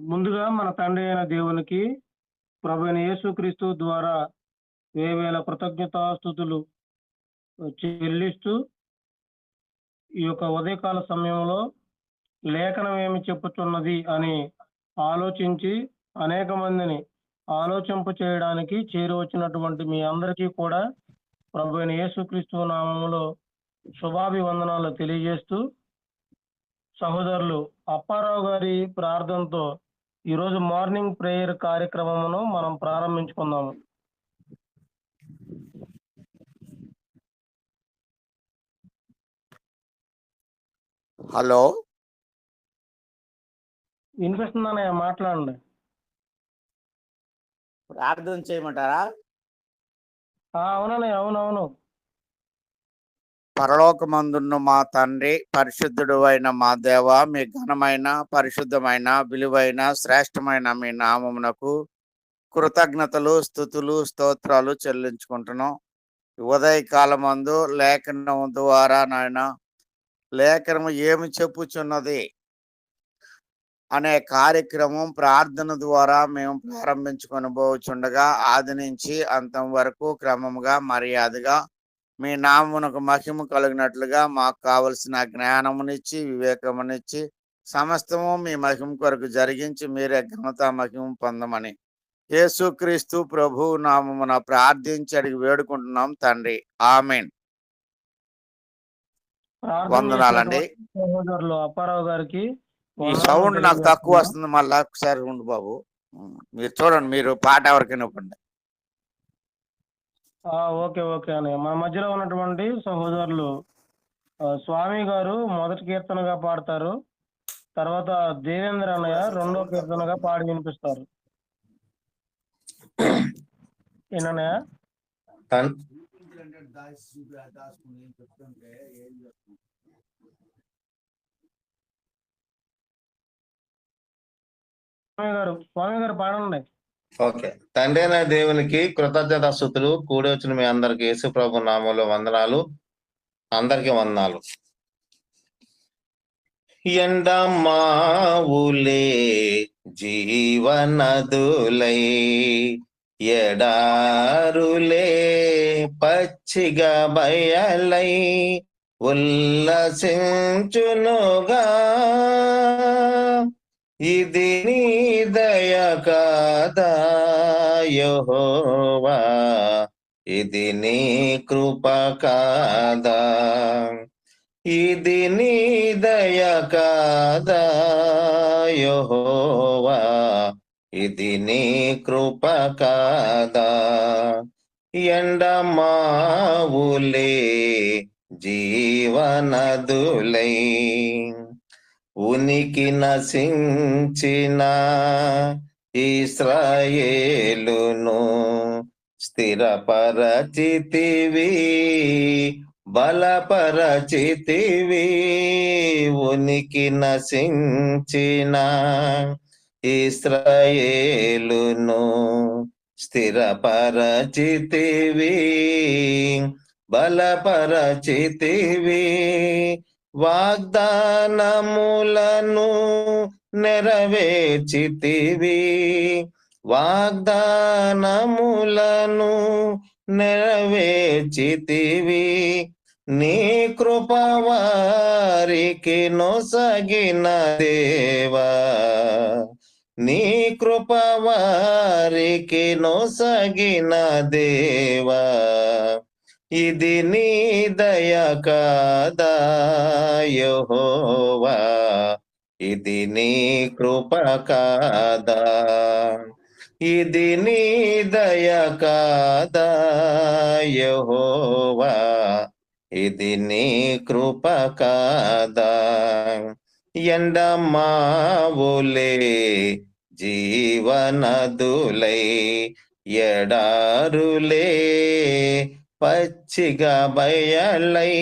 ముందుగా మన తండ్రి అయిన దేవునికి, ప్రభువైన యేసుక్రీస్తు ద్వారా వేవేల కృతజ్ఞతాస్తుతులు చెల్లిస్తూ, ఈ యొక్క ఉదయకాల సమయంలో లేఖనం ఏమి చెప్పుచున్నది అని ఆలోచించి, అనేక మందిని ఆలోచింప చేయడానికి చేరువచ్చినటువంటి మీ అందరికీ కూడా ప్రభువైన యేసుక్రీస్తు నామములో శుభాభివందనాలు తెలియజేస్తూ, సహోదరులు అప్పారావు గారి ప్రార్థనతో ఈరోజు మార్నింగ్ ప్రేయర్ కార్యక్రమమును మనం ప్రారంభించుకుందాము. హలో, వినిపిస్తుందన్నయ్య, మాట్లాడండి. ప్రార్థన చేయమంటారా? అవునన్నయ్య, అవునవును. పరలోకమందున్న మా తండ్రి, పరిశుద్ధుడు అయిన మా దేవ, మీ ఘనమైన, పరిశుద్ధమైన, విలువైన, శ్రేష్టమైన మీ నామమునకు కృతజ్ఞతలు, స్తుతులు, స్తోత్రాలు చెల్లించుకుంటున్నాం. ఉదయకాలమందు లేఖనం ద్వారా నాయన, లేఖనము ఏమి చెప్పుచున్నది అనే కార్యక్రమం ప్రార్థన ద్వారా మేము ప్రారంభించుకొని పోవచ్చుండగా, ఆది నుంచి అంతం వరకు క్రమముగా మర్యాదగా మీ నామమునకు మహిమ కలిగినట్లుగా మాకు కావలసిన జ్ఞానమునిచ్చి, వివేకమునిచ్చి, సమస్తము మీ మహిమ కొరకు జరిగించి మీరే ఘనత మహిమ పొందమని యేసుక్రీస్తు ప్రభు నామమున ప్రార్థించి అడిగి వేడుకుంటున్నాం తండ్రి, ఆమేన్. వందనాలండి. సహోదరులు అప్పారావు గారికి ఈ సౌండ్ నాకు తక్కువ వస్తుంది, మళ్ళీ ఒకసారి ఉండు బాబు. మీరు చూడండి, మీరు పాట ఎవరికైనా ఇవ్వండి. ఓకే ఓకే అన్నయ్య. మా మధ్యలో ఉన్నటువంటి సహోదరులు స్వామి గారు మొదటి కీర్తనగా పాడతారు, తర్వాత దేవేంద్ర అన్నయ్య రెండో కీర్తనగా పాడి వినిపిస్తారు. ఏనన్నయ్య? స్వామి గారు పాడండి. ఓకే. తండ్రి అయిన దేవునికి కృతజ్ఞతాస్తుతులు. కూడి వచ్చిన మీ అందరికి యేసు ప్రభు నామంలో వందనాలు. అందరికి వందనాలు. ఎండమావులే జీవనదులై, ఎడారులే పచ్చిగా బయలై, ఉల్లసించునుగా. ఇది నీ దయ కాదా యెహోవా, ఇది నీ కృప కాదా, ఇది నీ దయ కాదా యెహోవా, ఇది నీ కృప కాదా. ఎండమావులే జీవనదులై, ఉనికి నశించిన ఇశ్రాయేలును స్థిరపరచితివి, బలపరచితివి. ఉనికి నశించిన ఇశ్రాయేలును స్థిరపరచితివి, బలపరచితివి. వాగ్దానములను నెరవేర్చితివి, వాగ్దానములను నెరవేర్చితివి. నీ కృప వారికి నొసగిన దేవా, నీ కృప వారికి నొసగిన దేవా, ఇది నీ దయ కాదా యెహోవా, ఇది నీ కృప కాదా, ఇది నీ దయ కాదా యెహోవా, ఇది నీ కృప కాదా. ఎండమావులే జీవనదులై, ఎడారులే పచ్చిగా బయలై,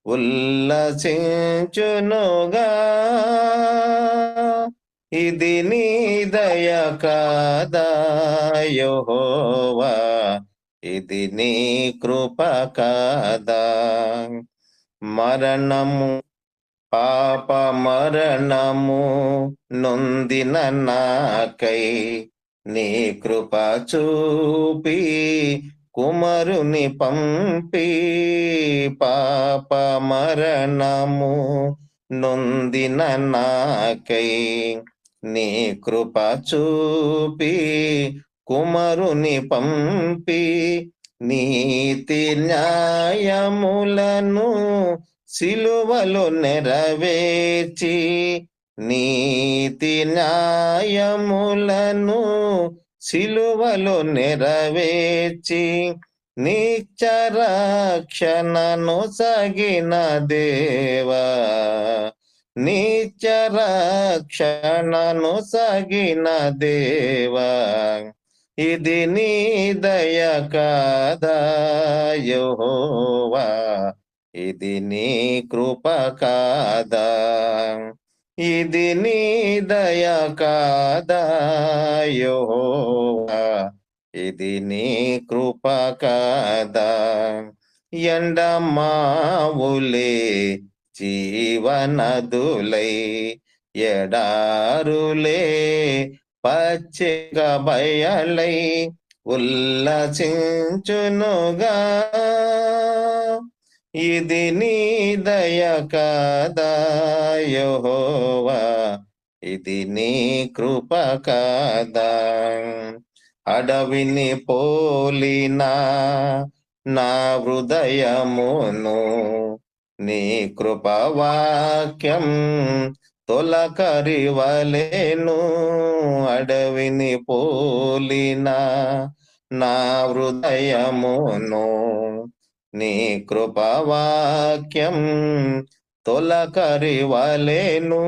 ఉల్లసించునుగా. ఇది నీ దయ కాదా యెహోవా, ఇది నీ కృప కాదా. మరణము పాప మరణము నొందిన నాకై నీ కృప చూపి కుమరుని పంపి పాప మరణము నొందిన నాకై నీ కృప చూపి కుమరుని పంపి నీతి న్యాయములను సిలువలో నెరవేర్చి నీతి న్యాయములను సిలువలో నెరవేర్చి నిత్యరక్షణను సగిన దేవా నిత్యరక్షణను సగిన దేవా ఇది నీ దయ కాదా యెహోవా ఇది నీ కృప కాదా ఇది నీ దయ కాదా యెహోవా ఇది నీ కృప కాదా ఎండమావులే జీవనదులై ఎడారులే పచ్చిక బయలై ఉల్లసించునుగా ఇది నీ దయ కాదా యెహోవా ఇది నీ కృప కాదా అడవిని పోలినా నా హృదయమును నీ కృపవాక్యం తొలకరివలెను అడవిని పోలినా నా హృదయమును నీ కృపవాక్యం తొలకరివలెను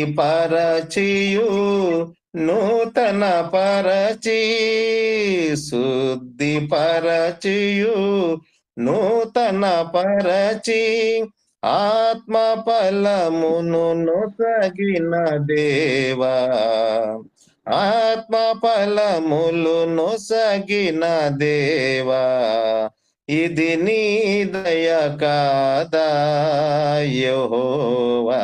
శుద్ధిపరచియు నూతన పరచి శుద్ధిపరచియు నూతన పరచి ఆత్మ ఫలమును నొసగిన దేవా ఆత్మ ఫలములు నొసగిన దేవా ఇది నీ దయ కాదా యెహోవా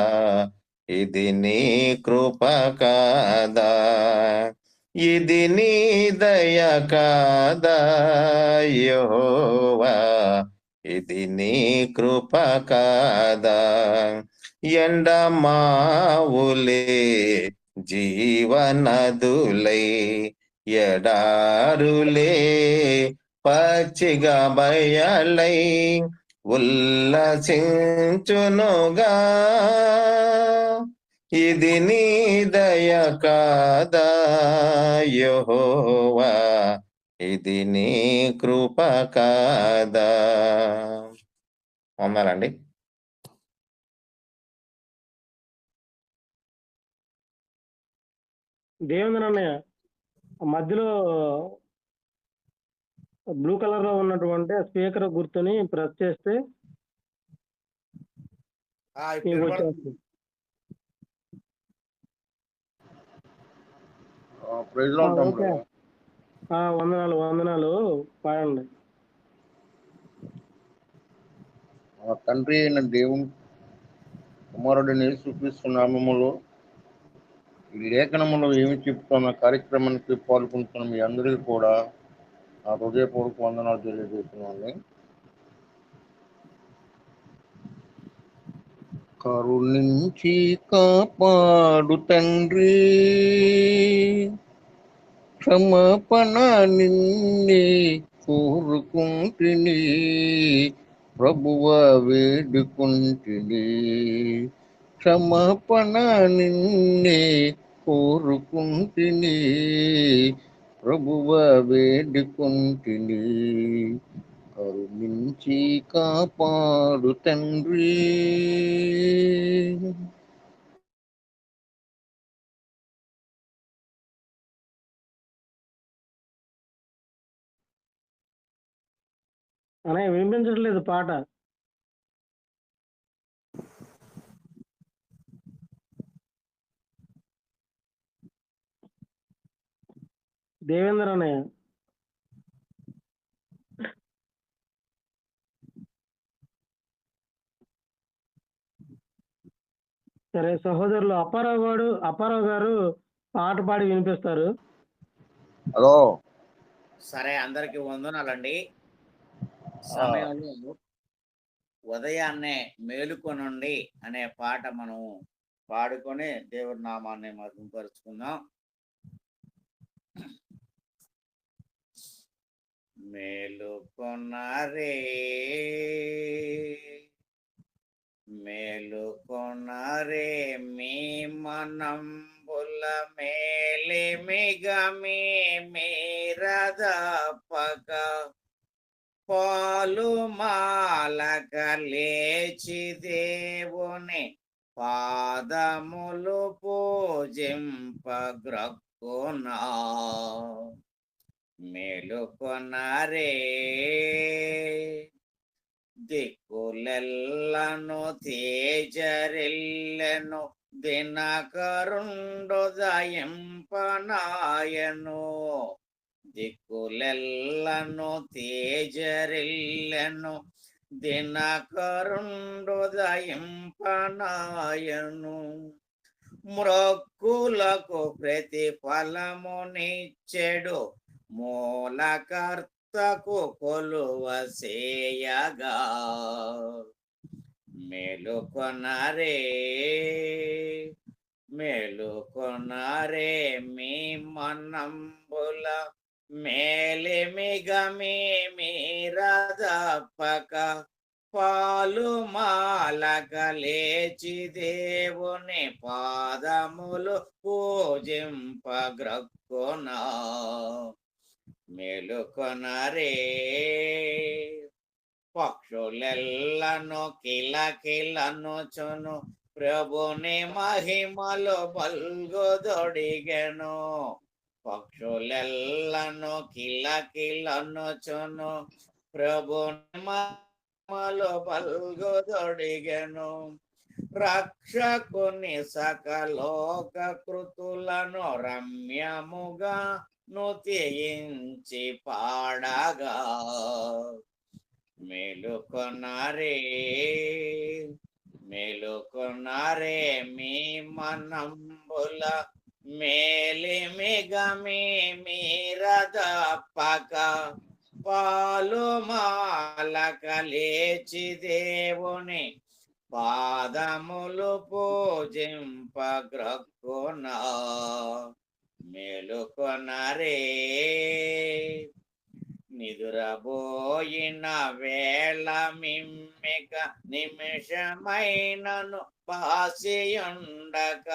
ఇది నీ కృప కాదా ఇది నీ దయ కాదా యెహోవా ఇది నీ కృప కాదా ఎండమావులే జీవనదులై ఎడారులే పచ్చిగా బయలై ఉల్లసించునుగా ఇది నీ దయ కాదా యెహోవా ఇది నీ కృప కాదా వందనాలండి దేవేంద్ర అన్నయ్య మధ్యలో బ్లూ కలర్ లో ఉన్నటువంటి స్పీకర్ గుర్తుని ప్రెస్ చేస్తే మీకు వచ్చేస్తుంది. ఓకే. వందనాలు వందనాలు పాడండి. తండ్రి అయిన దేవుని కుమారుడిని యేసుక్రీస్తు నామములో ఈ లేఖనములో ఏమి చెప్తున్న కార్యక్రమానికి పాల్గొంటున్న మీ అందరికీ కూడా నా హృదయపూర్వక వందనాలు తెలియజేస్తున్నాను. కరుణించి కాపాడు తండ్రి క్షమాపణ నిన్నే కోరుకుంటుని ప్రభువ వేడుకుంటుని క్షమాపణ నిన్నే కోరుకుంటుని ప్రభువ వేడుకుంటుని కరుణించి కాపాడు తండ్రి. అన్నయ్య వినిపించట్లేదు పాట. దేవేంద్ర అన్నయ్య సరే సహోదరులు అప్పారావు గారు పాట పాడి వినిపిస్తారు. హలో. సరే, అందరికి వందనాలండి. సమయంలో ఉదయాన్నే మేలుకొనండి అనే పాట మనం పాడుకొని దేవుడి నామాన్ని మహిమపరుచుకుందాం. మేలుకొనరే మేలుకొనరే మీ మనంబుల మేలిమిగా మీరదపక పాలు మాలక లేచి దేవుని పాదములు పూజింపగ్రక్కునా. మేలుకొనరే దిక్కులెల్లను తేజరిల్లెను దినకరుండు దయింపనాయను. దిక్కులెల్లను తేజరిల్లెను దినకరుండు దయింపనాయను. మ్రొక్కులకు ప్రతిఫలమునిచ్చెడు మూలకర్తకు కొలువ చేయగా. మేలుకొనరే మేలుకొనరే మీ మనంబుల మేలిమిగా మీరదపక పాలు మాలక లేచి దేవుని పాదములు పూజింపగ్రక్కునా. మేలుకొనరే పక్షులెల్లను కిలకిలనుచును ప్రభుని మహిమలు బల్గుదొడిగెను. పక్షులెల్లను కిలకిలనుచును ప్రభుని మహిమలు బల్గుదొడిగెను. రక్షకుని సకలోక కృతులను రమ్యముగా నుతియించి పాడగా. మేలుకొనరే మేలుకొనరే మీ మనంబుల మేలిమిగా మీరదపక పాలు మాలక లేచి దేవుని పాదములు పూజింపగ్రక్కునా. మేలుకొనరే నిదురబోయిన వేళ మిమ్మిక నిమిషమైనను బాసియుండక.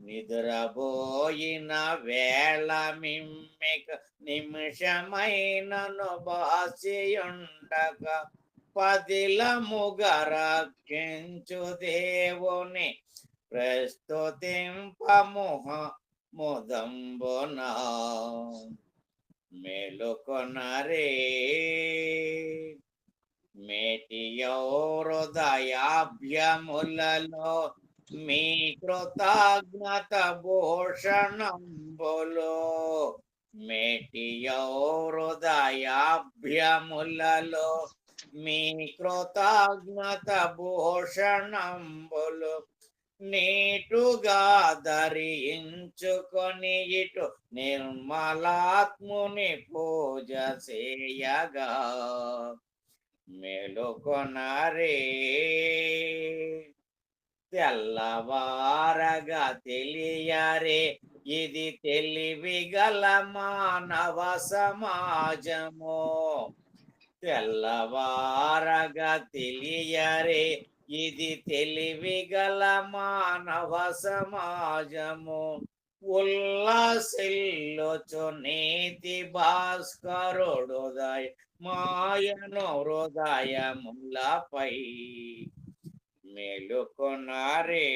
నిదురబోయిన వేళ మిమ్మిక నిమిషమైనను బాసియుండక. పదిలముగా రక్షించు దేవుని ప్రస్తుతింపముదంబునా. మేలుకొనరే మేటియో హృదయాభ్యములలో మీ కృతజ్ఞత భూషణంబులు. మేటియో హృదయాభ్యములలో మీ కృతజ్ఞత భూషణంబులు. నీటుగా ధరించుకొని ఇటు నిర్మలాత్ముని పూజ చేయగా. మేలుకొనరే తెల్లవారగా తెలియరే ఇది తెలివిగల మానవ సమాజము. తెల్లవారగా తెలియరే ఇది తెలివిగల మానవ సమాజము. ఉల్లాసిల్లుచు నీతి భాస్కరుడుదయ మాయను హృదయములపై. మేలుకొనరే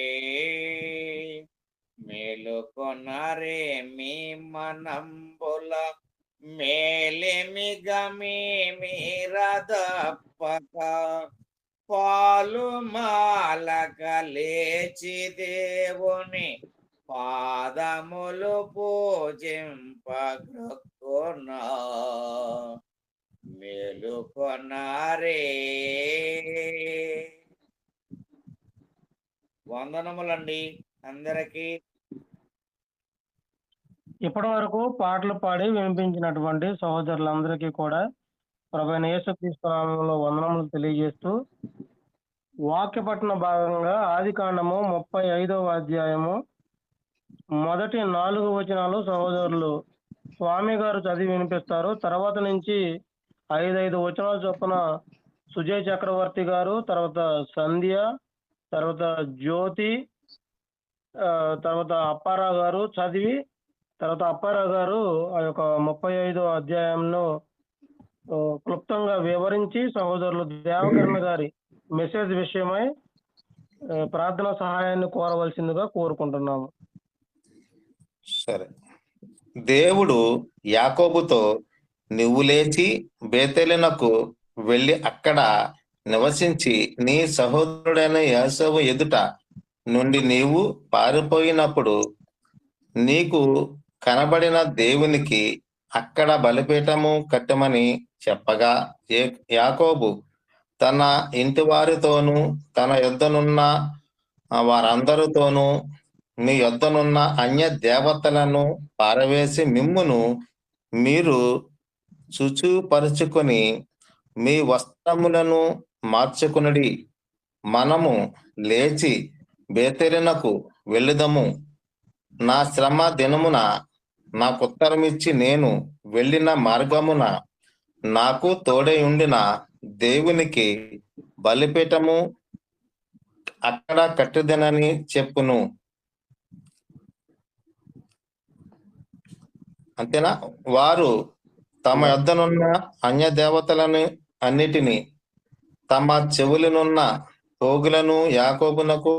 మేలుకొనరే మీ మనంబుల మేలిమిగా మీరదపక పాలు మాలక లేచి దేవుని పాదములు పూజింపగ్రక్కునా. మేలుకొనరే వందనములండి అందరికి. ఇప్పటి వరకు పాటలు పాడి వినిపించినటువంటి సహోదరులందరికీ కూడా ప్రభువైన యేసుక్రీస్తు నామములో వందనములు తెలియజేస్తూ, వాక్యపఠన భాగంగా ఆదికాండము 35వ అధ్యాయము మొదటి 4 వచనాలు సహోదరులు స్వామి గారు చదివి వినిపిస్తారు. తర్వాత నుంచి 5 వచనాల చొప్పున సుజయ్ చక్రవర్తి గారు, తర్వాత సంధ్య, తర్వాత జ్యోతి, తర్వాత అప్పారావు గారు చదివి, తర్వాత అప్పారావు గారు ఆ యొక్క 35వ అధ్యాయంను క్లుప్తంగా వివరించి సహోదరులు దేవకరణ గారి మెసేజ్ విషయమై ప్రార్థన సహాయాన్ని కోరవలసిందిగా కోరుకుంటున్నాము. సరే. దేవుడు యాకోబుతో, నువ్వు లేచి బేతేలునకు వెళ్ళి అక్కడ నివసించి నీ సహోదరుడైన యాకోబు ఎదుట నుండి నీవు పారిపోయినప్పుడు నీకు కనబడిన దేవునికి అక్కడ బలిపీఠము కట్టమని చెప్పగా, యాకోబు తన ఇంటి వారితోనూ తన యొద్దనున్న వారందరితోనూ మీ యొద్దనున్న అన్య దేవతలను పారవేసి మిమ్మును మీరు శుచిపరుచుకొని మీ వస్త్రములను మార్చుకునుడి. మనము లేచి బేతేలునకు వెళ్ళుదము. నా శ్రమ దినమున నాకుత్తరమిచ్చి నేను వెళ్ళిన మార్గమున నాకు తోడై ఉండిన దేవునికి బలిపీఠము అక్కడ కట్టుదనని చెప్పును. అంతేనా? వారు తమ యొద్దనున్న అన్య దేవతలను అన్నిటినీ తమ చెవులనున్న పోగులను యాకోబునకు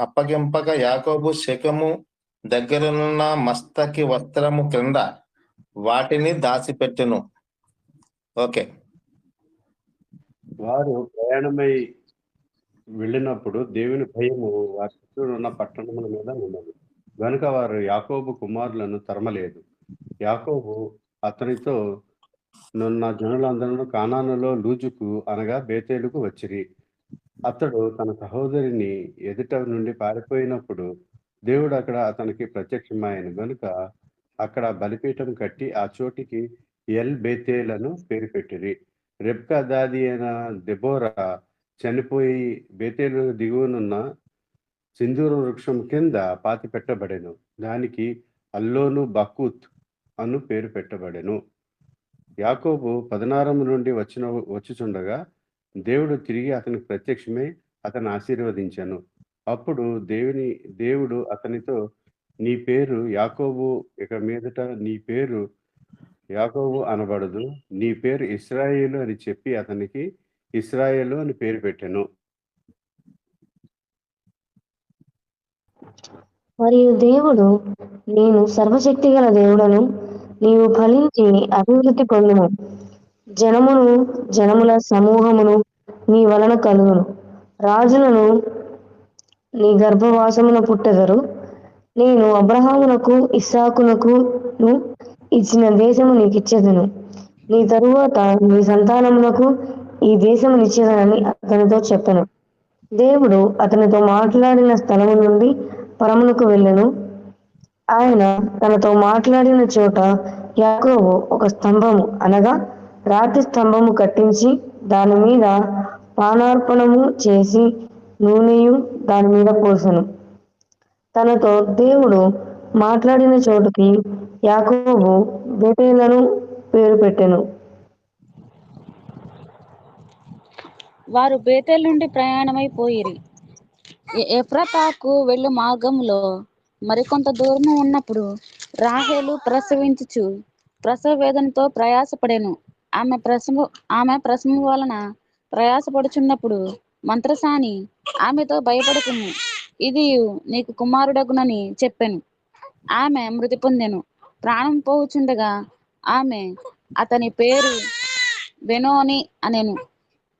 అప్పగింపక యాకోబు శెకెము దగ్గరనున్న మస్తకి వస్త్రము క్రింద వాటిని దాచిపెట్టును. ఓకే. వారు ప్రయాణమై వెళ్ళినప్పుడు దేవుని భయము వారి చుట్టూ ఉన్న పట్టణముల మీద ఉన్నది గనుక వారు యాకోబు కుమారులను తరమలేదు. యాకోబు అతనితో నున్న జనులందరూ కానానులో లూజుకు అనగా బేతేలుకు వచ్చిరి. అతడు తన సహోదరిని ఎదుట నుండి పారిపోయినప్పుడు దేవుడు అక్కడ అతనికి ప్రత్యక్షమాయను గనుక అక్కడ బలిపీఠం కట్టి ఆ చోటికి ఎల్ బేతేలను పేరు పెట్టిరి. రెబ్కా దాది అయిన దెబోరా చనిపోయి బేతేలు దిగువనున్న సింధూర వృక్షం కింద పాతి పెట్టబడెను. దానికి అల్లోను బకూత్ అను పేరు పెట్టబడెను. యాకోబు 16 నుండి వచ్చుచుండగా దేవుడు తిరిగి అతనికి ప్రత్యక్షమై అతను ఆశీర్వదించాను. అప్పుడు దేవుడు అతనితో, నీ పేరు యాకోబు, ఇక మీదట నీ పేరు యాకోబు అనబడదు, నీ పేరు ఇశ్రాయేలు అని చెప్పి అతనికి ఇశ్రాయేలు అని పేరు పెట్టెను. మరియు దేవుడు, నేను సర్వశక్తి గల దేవుడను, నీవు ఫలించి అభివృద్ధి పొందుము, జనముల సమూహమును నీ వలన కలుగును, రాజులను నీ గర్భవాసమున పుట్టెదరు. నేను అబ్రహామునకు ఇస్సాకునకు ఇచ్చిన దేశము నీకిచ్చెదను, నీ తరువాత నీ సంతానమునకు ఈ దేశము నిచ్చెదనని అతనితో చెప్పెను. దేవుడు అతనితో మాట్లాడిన స్థలము నుండి పరమునకు వెళ్ళెను. ఆయన తనతో మాట్లాడిన చోట యాకోబు ఒక స్తంభము అనగా రాతి స్తంభము కట్టించి దాని మీద పానార్పణము చేసి నూనెయు దాని మీద పోసెను. తనతో దేవుడు మాట్లాడిన చోటుకి యాకోబు బేతేలను పేరు పెట్టెను. వారు బేతేలు నుండి ప్రయాణమైపోయిరి. ఎఫ్రాతాకు వెళ్ళు మార్గంలో మరికొంత దూరము ఉన్నప్పుడు రాహేలు ప్రసవించుచు ప్రసవ వేదనతో ప్రయాసపడెను. ఆమె ప్రసవం వలన ప్రయాసపడుచున్నప్పుడు మంత్రసాని ఆమెతో, భయపడకుము, ఇది నీకు కుమారుడగునని చెప్పెను. ఆమె మృతి పొందెను. ప్రాణం పోవుచుండగా ఆమె అతని పేరు బెనోని అనెను.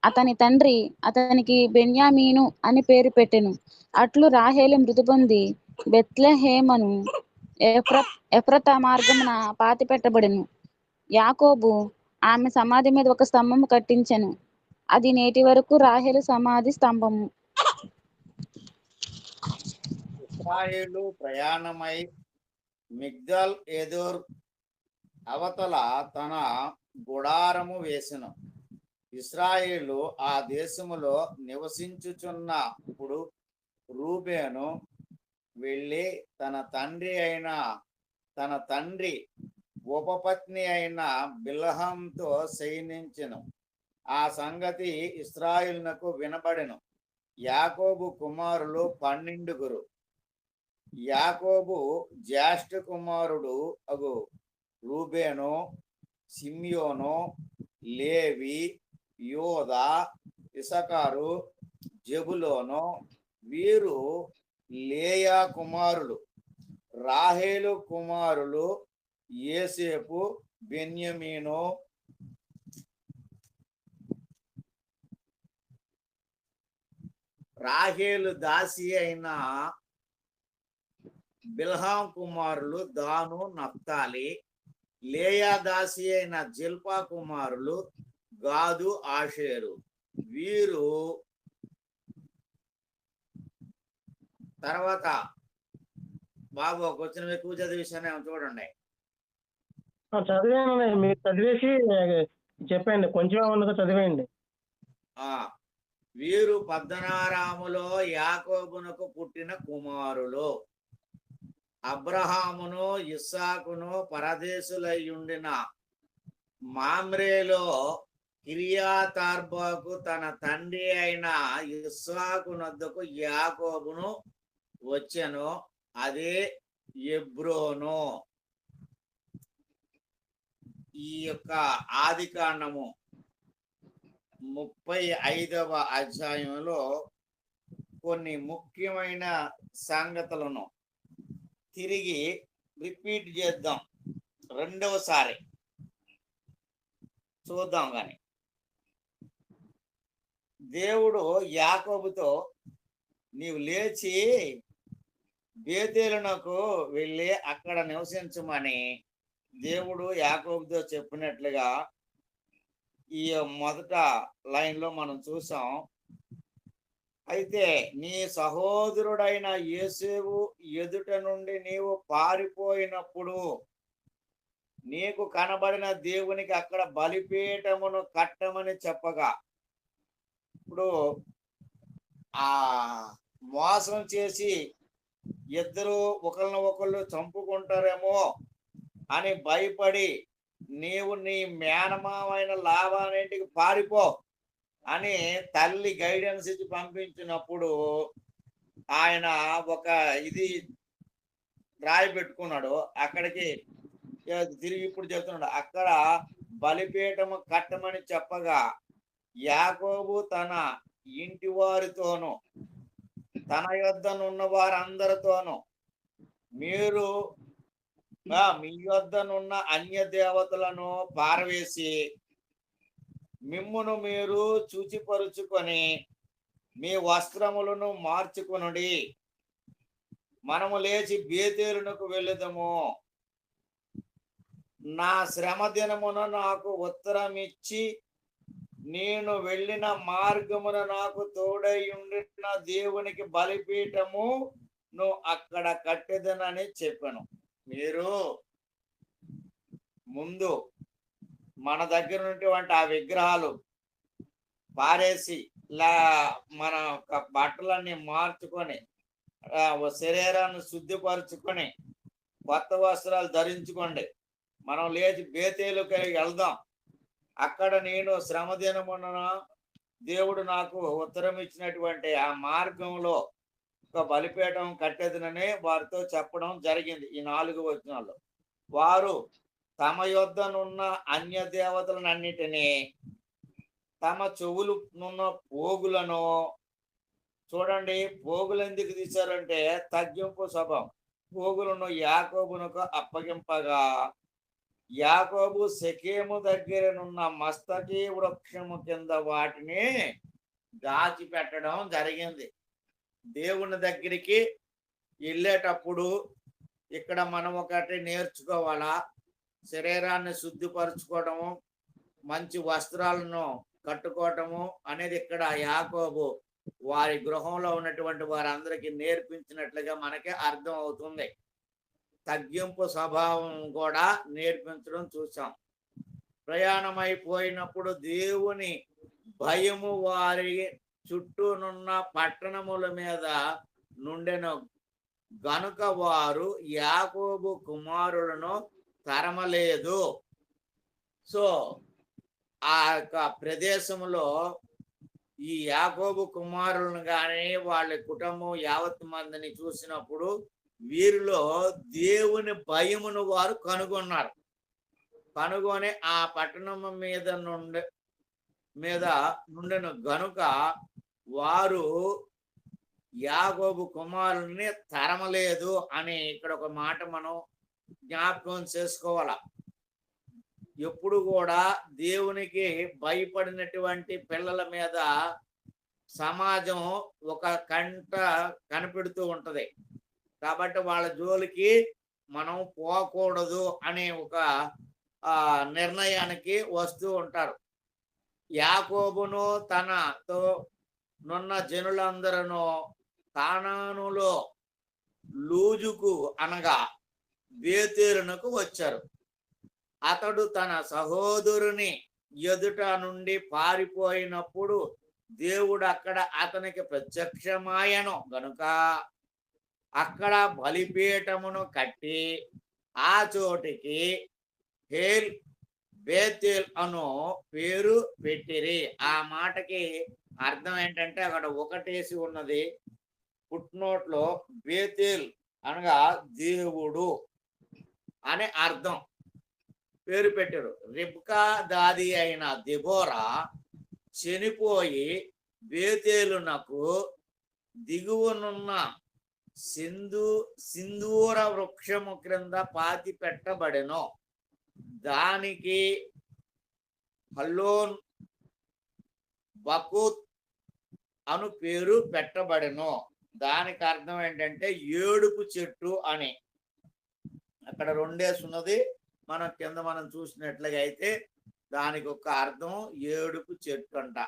అతని తండ్రి అతనికి బెన్యామీను అని పేరు పెట్టెను. అట్లు రాహేలు మృతి పొంది బెత్లెహేమను ఎఫ్రతా మార్గమున పాతి పెట్టబడెను. యాకోబు ఆమె సమాధి మీద ఒక స్తంభము కట్టించెను. అది నేటి వరకు రాహేలు సమాధి స్తంభము. ఇశ్రాయేలు ప్రయాణమై మిగ్దల్ ఎదుర్ అవతల తన గుడారము వేసెను. ఇశ్రాయేలు ఆ దేశములో నివసించుచున్నప్పుడు రూబేను వెళ్ళి తన తండ్రి ఉపపత్ని అయిన బిల్హాంతో శయనించెను. ఆ సంగతి ఇశ్రాయేలునకు వినబడెను. యాకోబు కుమారులు 12. యాకోబు జ్యేష్ఠ కుమారుడు అగు రూబేను, సిమ్యోను, లేవి, యోదా, ఇసకారు, జెబులోను. వీరు లేయా కుమారులు. రాహేలు కుమారులు యోసేపు, బెన్యమీను. రాహేలు దాసి అయిన బిల్హాం కుమారులు దాను, నఫ్తాలి. లేయా దాసి అయిన జిల్పా కుమారులు గాదు, ఆషేరు. వీరు తర్వాత బాబు ఒక వచ్చిన ఎక్కువ చదివేశాను చూడండి. చదివాను, మీరు చదివేసి చెప్పండి, కొంచెం ఉన్నది చదివేయండి. వీరు పద్దనారాములో యాకోబునకు పుట్టిన కుమారులు. అబ్రహామును ఇస్సాకును పరదేశులయ్యుండిన మామ్రేలో కిరియాతార్బాకు తన తండ్రి అయిన ఇస్సాకు నొద్దకు యాకోబును వచ్చెను. అదే ఎబ్రోను. ఈ యొక్క ఆదికాండము 35వ అధ్యాయంలో కొన్ని ముఖ్యమైన సంగతులను తిరిగి రిపీట్ చేద్దాం. రెండవసారి చూద్దాం. కానీ దేవుడు యాకోబుతో నీవు లేచి బేతేలునకు వెళ్ళి అక్కడ నివసించమని దేవుడు యాకోబుతో చెప్పినట్లుగా ఈ మొదట లైన్ లో మనం చూసాం. అయితే నీ సహోదరుడైన యోసేపు ఎదుట నుండి నీవు పారిపోయినప్పుడు నీకు కనబడిన దేవునికి అక్కడ బలిపీఠమును కట్టమని చెప్పగా, ఇప్పుడు ఆ మోసం చేసి ఇద్దరు ఒకళ్ళు చంపుకుంటారేమో అని భయపడి నీవు నీ మేనమామైన లాభానింటికి పారిపో అని తల్లి గైడెన్స్ ఇచ్చి పంపించినప్పుడు ఆయన ఒక ఇది రాయి పెట్టుకున్నాడు. అక్కడికి తిరిగి ఇప్పుడు చెప్తున్నాడు, అక్కడ బలిపీఠము కట్టమని చెప్పగా యాకోబు తన ఇంటి వారితోనూ తన యొద్దనున్న వారందరితోనూ మీరు మీ యొద్దనున్న అన్య దేవతలను పారవేసి మిమ్మును మీరు శుచిపరుచుకొని మీ వస్త్రములను మార్చుకొనుడి, మనము లేచి బేతేలునకు వెళ్ళుదము. నా శ్రమ దినమున నాకు ఉత్తరం ఇచ్చి నేను వెళ్ళిన మార్గమున నాకు తోడై ఉండిన దేవునికి బలిపీఠము నువ్వు అక్కడ కట్టెదనని చెప్పాను. మీరు ముందు మన దగ్గర ఉన్నటువంటి ఆ విగ్రహాలు పారేసి మన బట్టలన్నీ మార్చుకొని శరీరాన్ని శుద్ధిపరుచుకొని కొత్త వస్త్రాలు ధరించుకోండి, మనం లేచి బేతేలుకి వెళ్దాం. అక్కడ నేను శ్రమ దినమున దేవుడు నాకు ఉత్తరం ఇచ్చినటువంటి ఆ మార్గంలో ఒక బలిపీఠం కట్టేదనని వారితో చెప్పడం జరిగింది. ఈ 4 వచనాల్లో వారు తమ యొద్దనున్న అన్య దేవతలనన్నిటినీ తమ చెవులున్న పోగులను చూడండి. పోగులు ఎందుకు తీశారంటే తగ్గింపు స్వభావం. పోగులను యాకోబునకు అప్పగింపగా యాకోబు షెకెము దగ్గరనున్న మస్తకి వృక్షము కింద వాటిని దాచిపెట్టడం జరిగింది. దేవుని దగ్గరికి వెళ్ళేటప్పుడు ఇక్కడ మనం ఒకటి నేర్చుకోవాలా, శరీరాన్ని శుద్ధిపరచుకోవడము, మంచి వస్త్రాలను కట్టుకోవటము అనేది ఇక్కడ యాకోబు వారి గృహంలో ఉన్నటువంటి వారందరికీ నేర్పించినట్లుగా మనకి అర్థం అవుతుంది. తగ్గింపు స్వభావం కూడా నేర్పించడం చూసాం. ప్రయాణమైపోయినప్పుడు దేవుని భయము వారి చుట్టూనున్న పట్టణముల మీద నుండెను గనుక వారు యాకోబు కుమారులను తరమలేదు. సో ఆ యొక్క ప్రదేశంలో ఈ యాకోబు కుమారులను కానీ వాళ్ళ కుటుంబం యావత్ మందిని చూసినప్పుడు వీరిలో దేవుని భయమును వారు కనుగొన్నారు. కనుగొని ఆ పట్టణం మీద నుండిన గనుక వారు యాకోబు కుమారుల్ని తరమలేదు అని ఇక్కడ ఒక మాట మనం జ్ఞాపకం చేసుకోవాల. ఎప్పుడు కూడా దేవునికి భయపడినటువంటి పిల్లల మీద సమాజం ఒక కంట కనిపెడుతూ ఉంటది. కాబట్టి వాళ్ళ జోలికి మనం పోకూడదు అనే ఒక నిర్ణయానికి వస్తూ ఉంటారు. యాకోబును తనతో నున్న జనులందరూ కానానులో లూజుకు అనగా బేతేలునకు వచ్చారు. అతడు తన సహోదరుని ఎదుట నుండి పారిపోయినప్పుడు దేవుడు అక్కడ అతనికి ప్రత్యక్షమాయను గనుక అక్కడ బలిపీఠమును కట్టి ఆ చోటికి హేల్ బేతేల్ అను పేరు పెట్టిరి. ఆ మాటకి అర్థం ఏంటంటే అక్కడ ఒకటేసి ఉన్నది, ఫుట్నోట్లో బేతేల్ అనగా దేవుడు అని అర్థం పేరు పెట్టారు. రిబ్కా దాది అయిన దెబోరా చనిపోయి బేతేలునకు దిగువనున్న సింధూర వృక్షము క్రింద పాతి పెట్టబడెను. దానికి హల్లోన్ బకూత్ అను పేరు పెట్టబడెను. దానికి అర్థం ఏంటంటే ఏడుపు చెట్టు అని. అక్కడ రెండేసున్నది, మనం కింద మనం చూసినట్లుగా అయితే దానికి ఒక అర్థం ఏడుపు చెట్టు అంట.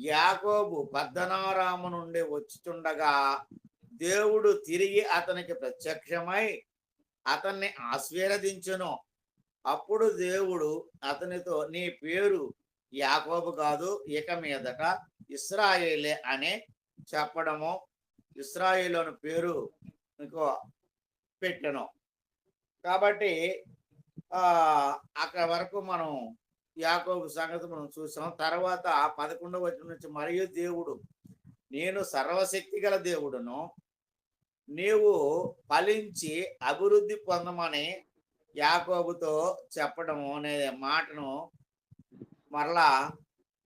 యాకోబు పద్దనారాము నుండి వచ్చుతుండగా దేవుడు తిరిగి అతనికి ప్రత్యక్షమై అతన్ని ఆశీర్వదించును. అప్పుడు దేవుడు అతనితో, నీ పేరు యాకోబు కాదు, ఇక మీదట ఇశ్రాయేలే అని చెప్పడము, ఇశ్రాయేలు అని పేరు ఇంకో పెట్టెను. కాబట్టి అక్కడ వరకు మనం యాకోబు సంగతి మనం చూసాం. తర్వాత 11వ వచనం నుంచి, మరియు దేవుడు, నేను సర్వశక్తి గల దేవుడును, నీవు ఫలించి అభివృద్ధి పొందమని యాకోబుతో చెప్పడము అనే మాటను మరలా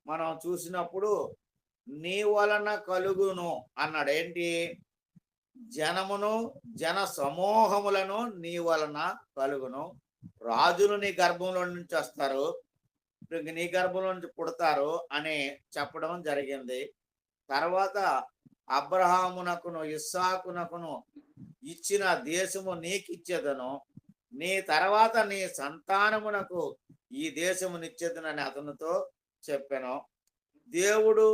మనం చూసినప్పుడు, నీ వలన కలుగును అన్నాడు. ఏంటి? జనమును జన సమూహములను నీ వలన కలుగును, రాజులు నీ గర్భంలో నుంచి వస్తారు, నీ గర్భంలో నుంచి పుడతారు అని చెప్పడం జరిగింది. తర్వాత అబ్రహామునకును ఇస్సాకునకును ఇచ్చిన దేశము నీకు ఇచ్చేదను, నీ తర్వాత నీ సంతానమునకు ఈ దేశమునిచ్చేదనని అతనితో చెప్పాను. దేవుడు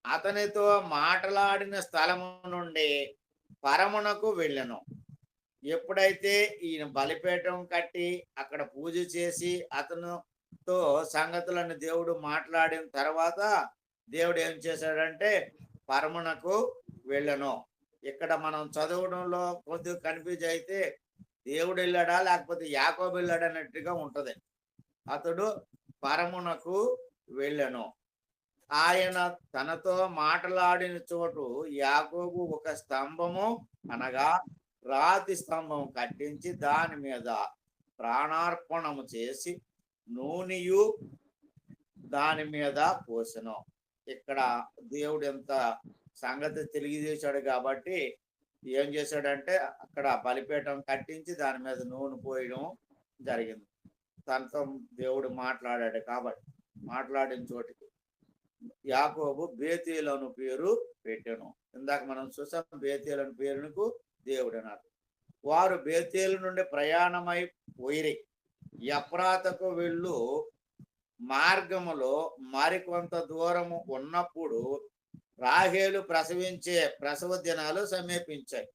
అతనితో మాట్లాడిన స్థలము నుండి పరమునకు వెళ్ళెను. ఎప్పుడైతే ఈయన బలిపీఠం కట్టి అక్కడ పూజ చేసి అతనితో సంగతులను దేవుడు మాట్లాడిన తర్వాత దేవుడు ఏం చేశాడంటే పరమునకు వెళ్ళెను. ఇక్కడ మనం చదవడంలో కొద్దిగా కన్ఫ్యూజ్ అయితే దేవుడు వెళ్ళాడా లేకపోతే యాకోబు వెళ్ళాడా అన్నట్టుగా ఉంటది. అతడు పరమునకు వెళ్ళెను. ఆయన తనతో మాట్లాడిన చోటు యాకోబు ఒక స్తంభము అనగా రాతి స్తంభం కట్టించి దాని మీద ప్రాణార్పణము చేసి నూనెయు దాని మీద పోసెను. ఇక్కడ దేవుడు ఎంత సంగతి తెలియజేశాడు కాబట్టి ఏం చేశాడంటే అక్కడ బలిపీఠం కట్టించి దాని మీద నూనె పోయడం జరిగింది. తనతో దేవుడు మాట్లాడాడు కాబట్టి మాట్లాడిన చోటికి యాకోబు బేతేలు అను పేరు పెట్టెను. ఇందాక మనం చూసాం, బేతేలు అను పేరునకు దేవుడు అన్నారు. వారు బేతేలు నుండి ప్రయాణమై పోయిరి. ఎఫ్రాతకు వెళ్ళు మార్గములో మరికొంత దూరము ఉన్నప్పుడు రాహేలు ప్రసవించే ప్రసవ దినాలు సమీపించాయి.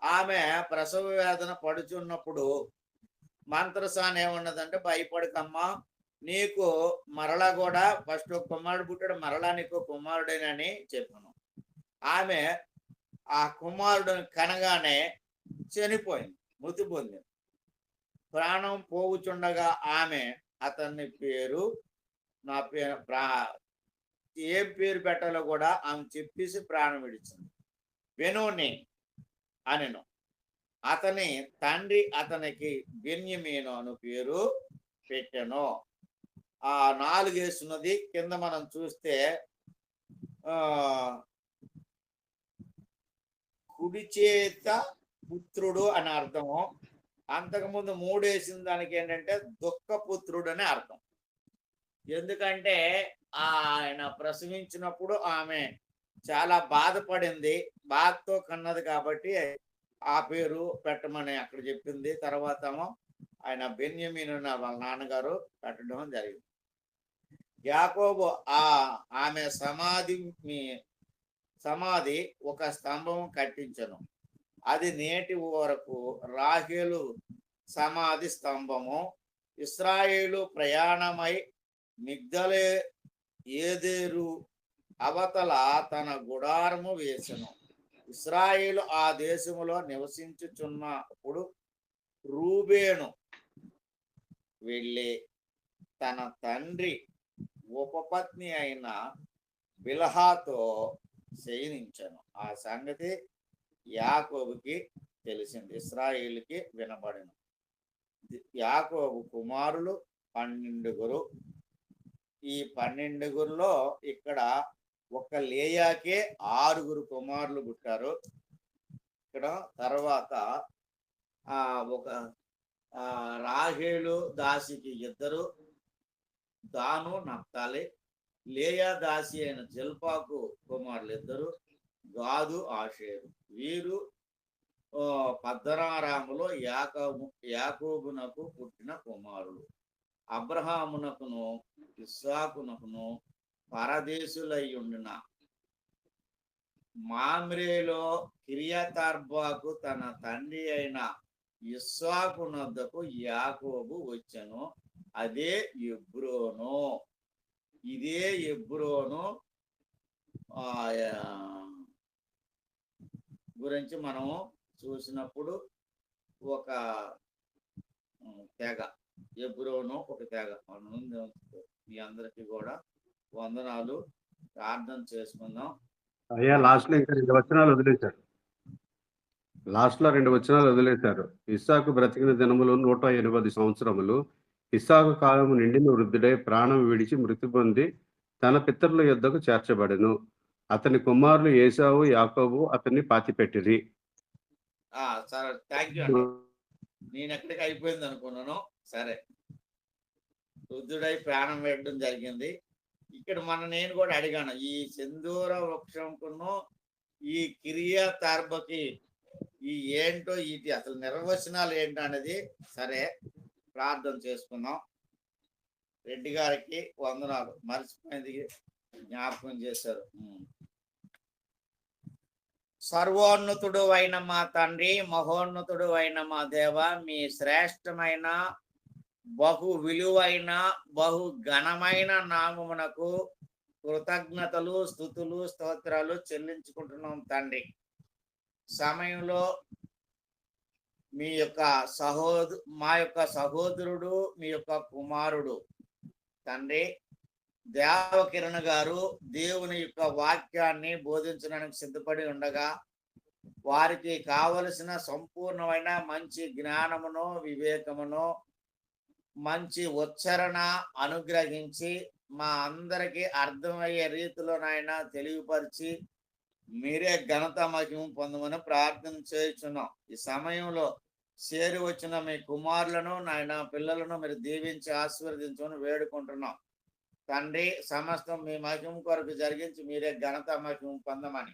ఆమె ప్రసవ వేదన పడుచున్నప్పుడు మంత్రసాని ఏమన్నదంటే, భయపడకమ్మా, నీకు మరలా కూడా ఫస్ట్ ఒక కుమారుడు పుట్టాడు, మరలా నీకు కుమారుడేనని చెప్పాను. ఆమె ఆ కుమారుడిని కనగానే చనిపోయింది, మృతి పొందింది. ప్రాణం పోవుచుండగా ఆమె అతన్ని పేరు నా పేరు ఏం పేరు పెట్టాలో కూడా ఆమె చెప్పేసి ప్రాణం విడిచింది. బెనోని అనెను. అతని తండ్రి అతనికి బెన్యమీను అను పేరు పెట్టెను. ఆ 4 వేస్తున్నది కింద మనం చూస్తే కుడి చేత పుత్రుడు అని అర్థము. అంతకుముందు 3 వేసిన దానికి ఏంటంటే దుఃఖపుత్రుడు అని అర్థం. ఎందుకంటే ఆయన ప్రసవించినప్పుడు ఆమె చాలా బాధపడింది, బాధతో కన్నది కాబట్టి ఆ పేరు పెట్టమని అక్కడ చెప్పింది. తర్వాత ఆయన బెన్యమీను వాళ్ళ నాన్నగారు పెట్టడం జరిగింది. యాకోబు ఆమె సమాధి ఒక స్తంభం కట్టించను. అది నేటి వరకు రాహేలు సమాధి స్తంభము. ఇశ్రాయేలు ప్రయాణమై మిగ్దలే ఏదేరు అవతల తన గుడారము వేసెను. ఇశ్రాయేలు ఆ దేశములో నివసించుచున్నప్పుడు రూబేను వెళ్ళి తన తండ్రి ఉపపత్ని అయిన బిల్హాతో శయనించను. ఆ సంగతి యాకోబుకి తెలిసింది, ఇశ్రాయేలుకి వినబడిన. యాకోబు కుమారులు 12. ఈ 12లో ఇక్కడ ఒక లేయాకే 6 కుమారులు పుట్టారు. ఇక్కడ తర్వాత ఒక రాహేలు దాసికి 2, దాను నప్తాలి. లేయా దాసి అయిన జల్పాకు కుమారులు 2, గాదు ఆషేరు. వీరు పద్దనారాములో యాకోబునకు పుట్టిన కుమారులు. అబ్రహామునకును ఇస్సాకునకును పరదేశులయ్యుండిన మామ్రేలో కిరియతార్బాకు తన తండ్రి అయిన ఇస్సాకునొద్దకు యాకోబు వచ్చెను. అదే ఎబ్రోను. ఇదే ఎబ్రోను గురించి మనము చూసినప్పుడు ఒక తెగ, ఎబ్రోను ఒక తెగ. మీ అందరికి కూడా వందనాలు, ప్రార్థన చేసుకుందాం. అయ్యా లాస్ట్ లో ఇంకా 2 వచనాలు వదిలేశారు. లాస్ట్ లో 2 వచనాలు వదిలేశారు. ఇస్సాకు బ్రతికిన దినములు 180 సంవత్సరములు. ఇస్సాకు కాలము నిండిన వృద్ధుడై ప్రాణం విడిచి మృతి పొంది తన పితరుల యొద్దకు చేర్చబడెను. అతని కుమారులు ఏసావు, యాకోబు అతన్ని పాతిపెట్టిరి. సరే, థ్యాంక్ యూ అండి. నేను ఎక్కడికి అయిపోయింది అనుకున్నాను. సరే, వృద్ధుడై ప్రాణం వేయడం జరిగింది. ఇక్కడ నేను కూడా అడిగాను, ఈ సింధూర వృక్షంకును ఈ కిరియా తార్బకి ఈ ఏంటో ఇది అసలు నిర్వచనాలు ఏంటో అనేది. సరే, ప్రార్థన చేసుకుందాం. రెడ్డి గారికి వందనాలు, మర్చిపోయింది, జ్ఞాపకం చేశారు. సర్వోన్నతుడు అయిన మా తండ్రి, మహోన్నతుడు అయిన మా దేవ, మీ శ్రేష్టమైన బహు విలువైన బహు ఘనమైన నామమునకు కృతజ్ఞతలు, స్తుతులు, స్తోత్రాలు చెల్లించుకుంటున్నాం తండ్రి. సమయంలో మీ యొక్క మా యొక్క సహోదరుడు, మీ యొక్క కుమారుడు తండ్రి దేవకిరణ్ గారు దేవుని యొక్క వాక్యాన్ని బోధించడానికి సిద్ధపడి ఉండగా, వారికి కావలసిన సంపూర్ణమైన మంచి జ్ఞానమును, వివేకమును, మంచి ఉచ్చారణ అనుగ్రహించి మా అందరికీ అర్థమయ్యే రీతిలో నాయన తెలియపరిచి మీరే ఘనత మహిమ పొందమని ప్రార్థన చేయుచున్నాం. ఈ సమయంలో చేరి వచ్చిన మీ కుమారులను నాయన పిల్లలను మీరు దీవించి ఆశీర్వదించమని వేడుకుంటున్నాం తండ్రి. సమస్తం మీ మహిమ కొరకు జరిగించి మీరే ఘనత మహిమ పొందమని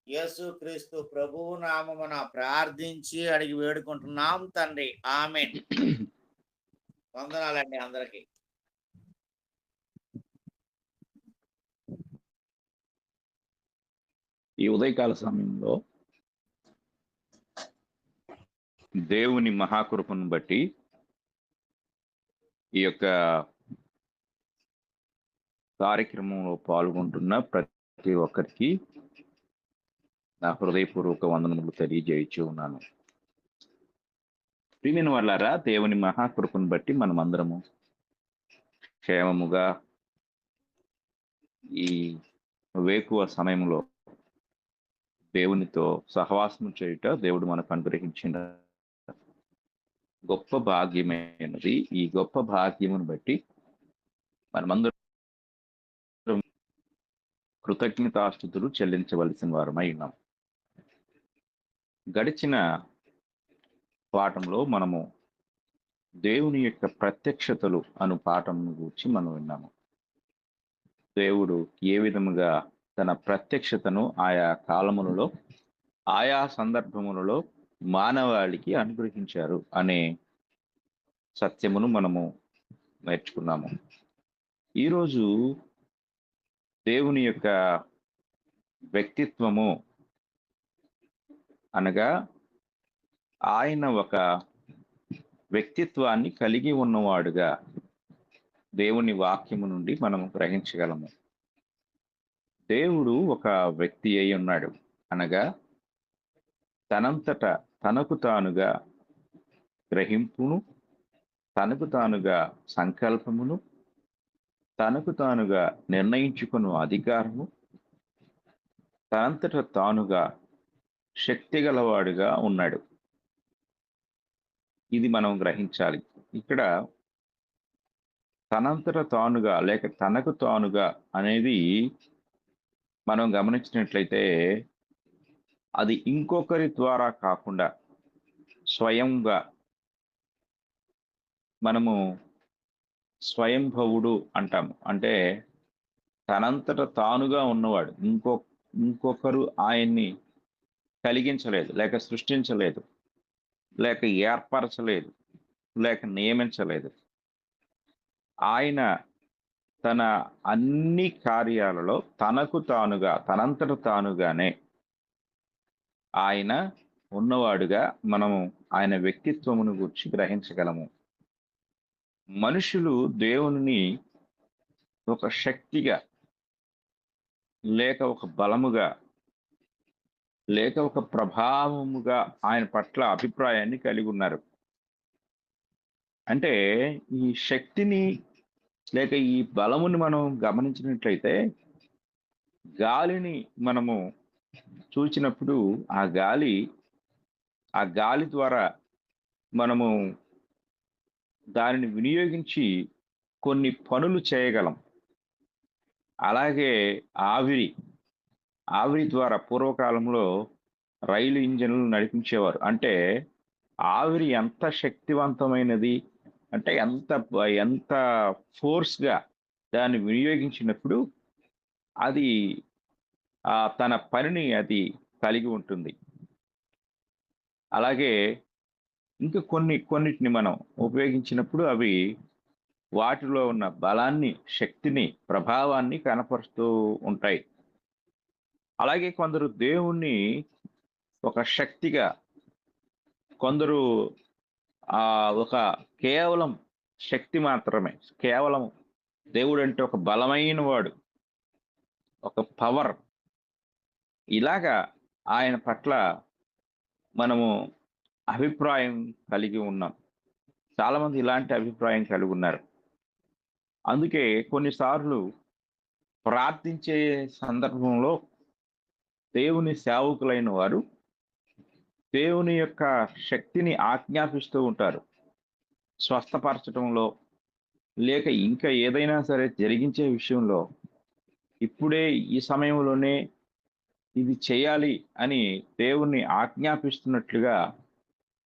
యేసు క్రీస్తు ప్రభువు నామమున ప్రార్థించి అడిగి వేడుకుంటున్నాం తండ్రి. ఆమేన్. వందనాలండి అందరికీ. ఈ ఉదయకాల సమయంలో దేవుని మహాకృపను బట్టి ఈ యొక్క కార్యక్రమంలో పాల్గొంటున్న ప్రతి ఒక్కరికి నా హృదయపూర్వక వందనములు తెలియజేయచ్చు ఉన్నాను. ప్రియమైన వాళ్ళారా, దేవుని మహాకృపను బట్టి మనమందరము క్షేమముగా ఈ వేకువ సమయంలో దేవునితో సహవాసం చేయుట దేవుడు మనకు అనుగ్రహించిన గొప్ప భాగ్యమైనది. ఈ గొప్ప భాగ్యమును బట్టి మనమందరం కృతజ్ఞతాస్తుతులు చెల్లించవలసిన వారమై ఉన్నాం. గడిచిన పాఠంలో మనము దేవుని యొక్క ప్రత్యక్షతలు అను పాఠం గురించి మనం విన్నాము. దేవుడు ఏ విధముగా తన ప్రత్యక్షతను ఆయా కాలములలో ఆయా సందర్భములలో మానవాళికి అనుగ్రహించారు అనే సత్యమును మనము నేర్చుకున్నాము. ఈరోజు దేవుని యొక్క వ్యక్తిత్వము అనగా ఆయన ఒక వ్యక్తిత్వాన్ని కలిగి ఉన్నవాడుగా దేవుని వాక్యము నుండి మనము గ్రహించగలము. దేవుడు ఒక వ్యక్తి అయి ఉన్నాడు అనగా తనంతట తనకు తానుగా గ్రహింపును, తనకు తానుగా సంకల్పమును, తనకు తానుగా నిర్ణయించుకున్న అధికారము, తనంతట తానుగా శక్తి గలవాడుగా ఉన్నాడు. ఇది మనం గ్రహించాలి. ఇక్కడ తనంతట తానుగా లేక తనకు తానుగా అనేది మనం గమనించినట్లయితే అది ఇంకొకరి ద్వారా కాకుండా స్వయంగా మనము స్వయంభవుడు అంటాము. అంటే తనంతట తానుగా ఉన్నవాడు. ఇంకొకరు ఆయన్ని కలిగించలేదు, లేక సృష్టించలేదు, లేక ఏర్పరచలేదు, లేక నియమించలేదు. ఆయన తన అన్ని కార్యాలలో తనకు తానుగా తనంతట తానుగానే ఆయన ఉన్నవాడుగా మనము ఆయన వ్యక్తిత్వమును గురించి గ్రహించగలము. మనుషులు దేవుని ఒక శక్తిగా, లేక ఒక బలముగా, లేక ఒక ప్రభావముగా ఆయన పట్ల అభిప్రాయాన్ని కలిగి ఉన్నారు. అంటే ఈ శక్తిని లేక ఈ బలముని మనం గమనించినట్లయితే గాలిని మనము చూచినప్పుడు ఆ గాలి ద్వారా మనము దానిని వినియోగించి కొన్ని పనులు చేయగలం. అలాగే ఆవిరి ద్వారా పూర్వకాలంలో రైలు ఇంజన్లు నడిపించేవారు. అంటే ఆవిరి ఎంత శక్తివంతమైనది అంటే ఎంత ఫోర్స్గా దాన్ని వినియోగించినప్పుడు అది తన పనిని అది కలిగి ఉంటుంది. అలాగే ఇంకా కొన్నిటిని మనం ఉపయోగించినప్పుడు అవి వాటిలో ఉన్న బలాన్ని, శక్తిని, ప్రభావాన్ని కనపరుస్తూ ఉంటాయి. అలాగే కొందరు దేవుణ్ణి ఒక శక్తిగా, కొందరు ఒక కేవలం శక్తి మాత్రమే, కేవలం దేవుడు అంటే ఒక బలమైన వాడు, ఒక పవర్, ఇలాగా ఆయన పట్ల మనము అభిప్రాయం కలిగి ఉన్నాం. చాలామంది ఇలాంటి అభిప్రాయం కలిగి ఉన్నారు. అందుకే కొన్నిసార్లు ప్రార్థించే సందర్భంలో దేవుని సేవకులైన వారు దేవుని యొక్క శక్తిని ఆజ్ఞాపిస్తూ ఉంటారు. స్వస్థపరచడంలో, లేక ఇంకా ఏదైనా సరే జరిగించే విషయంలో ఇప్పుడే ఈ సమయంలోనే ఇది చేయాలి అని దేవుణ్ణి ఆజ్ఞాపిస్తున్నట్లుగా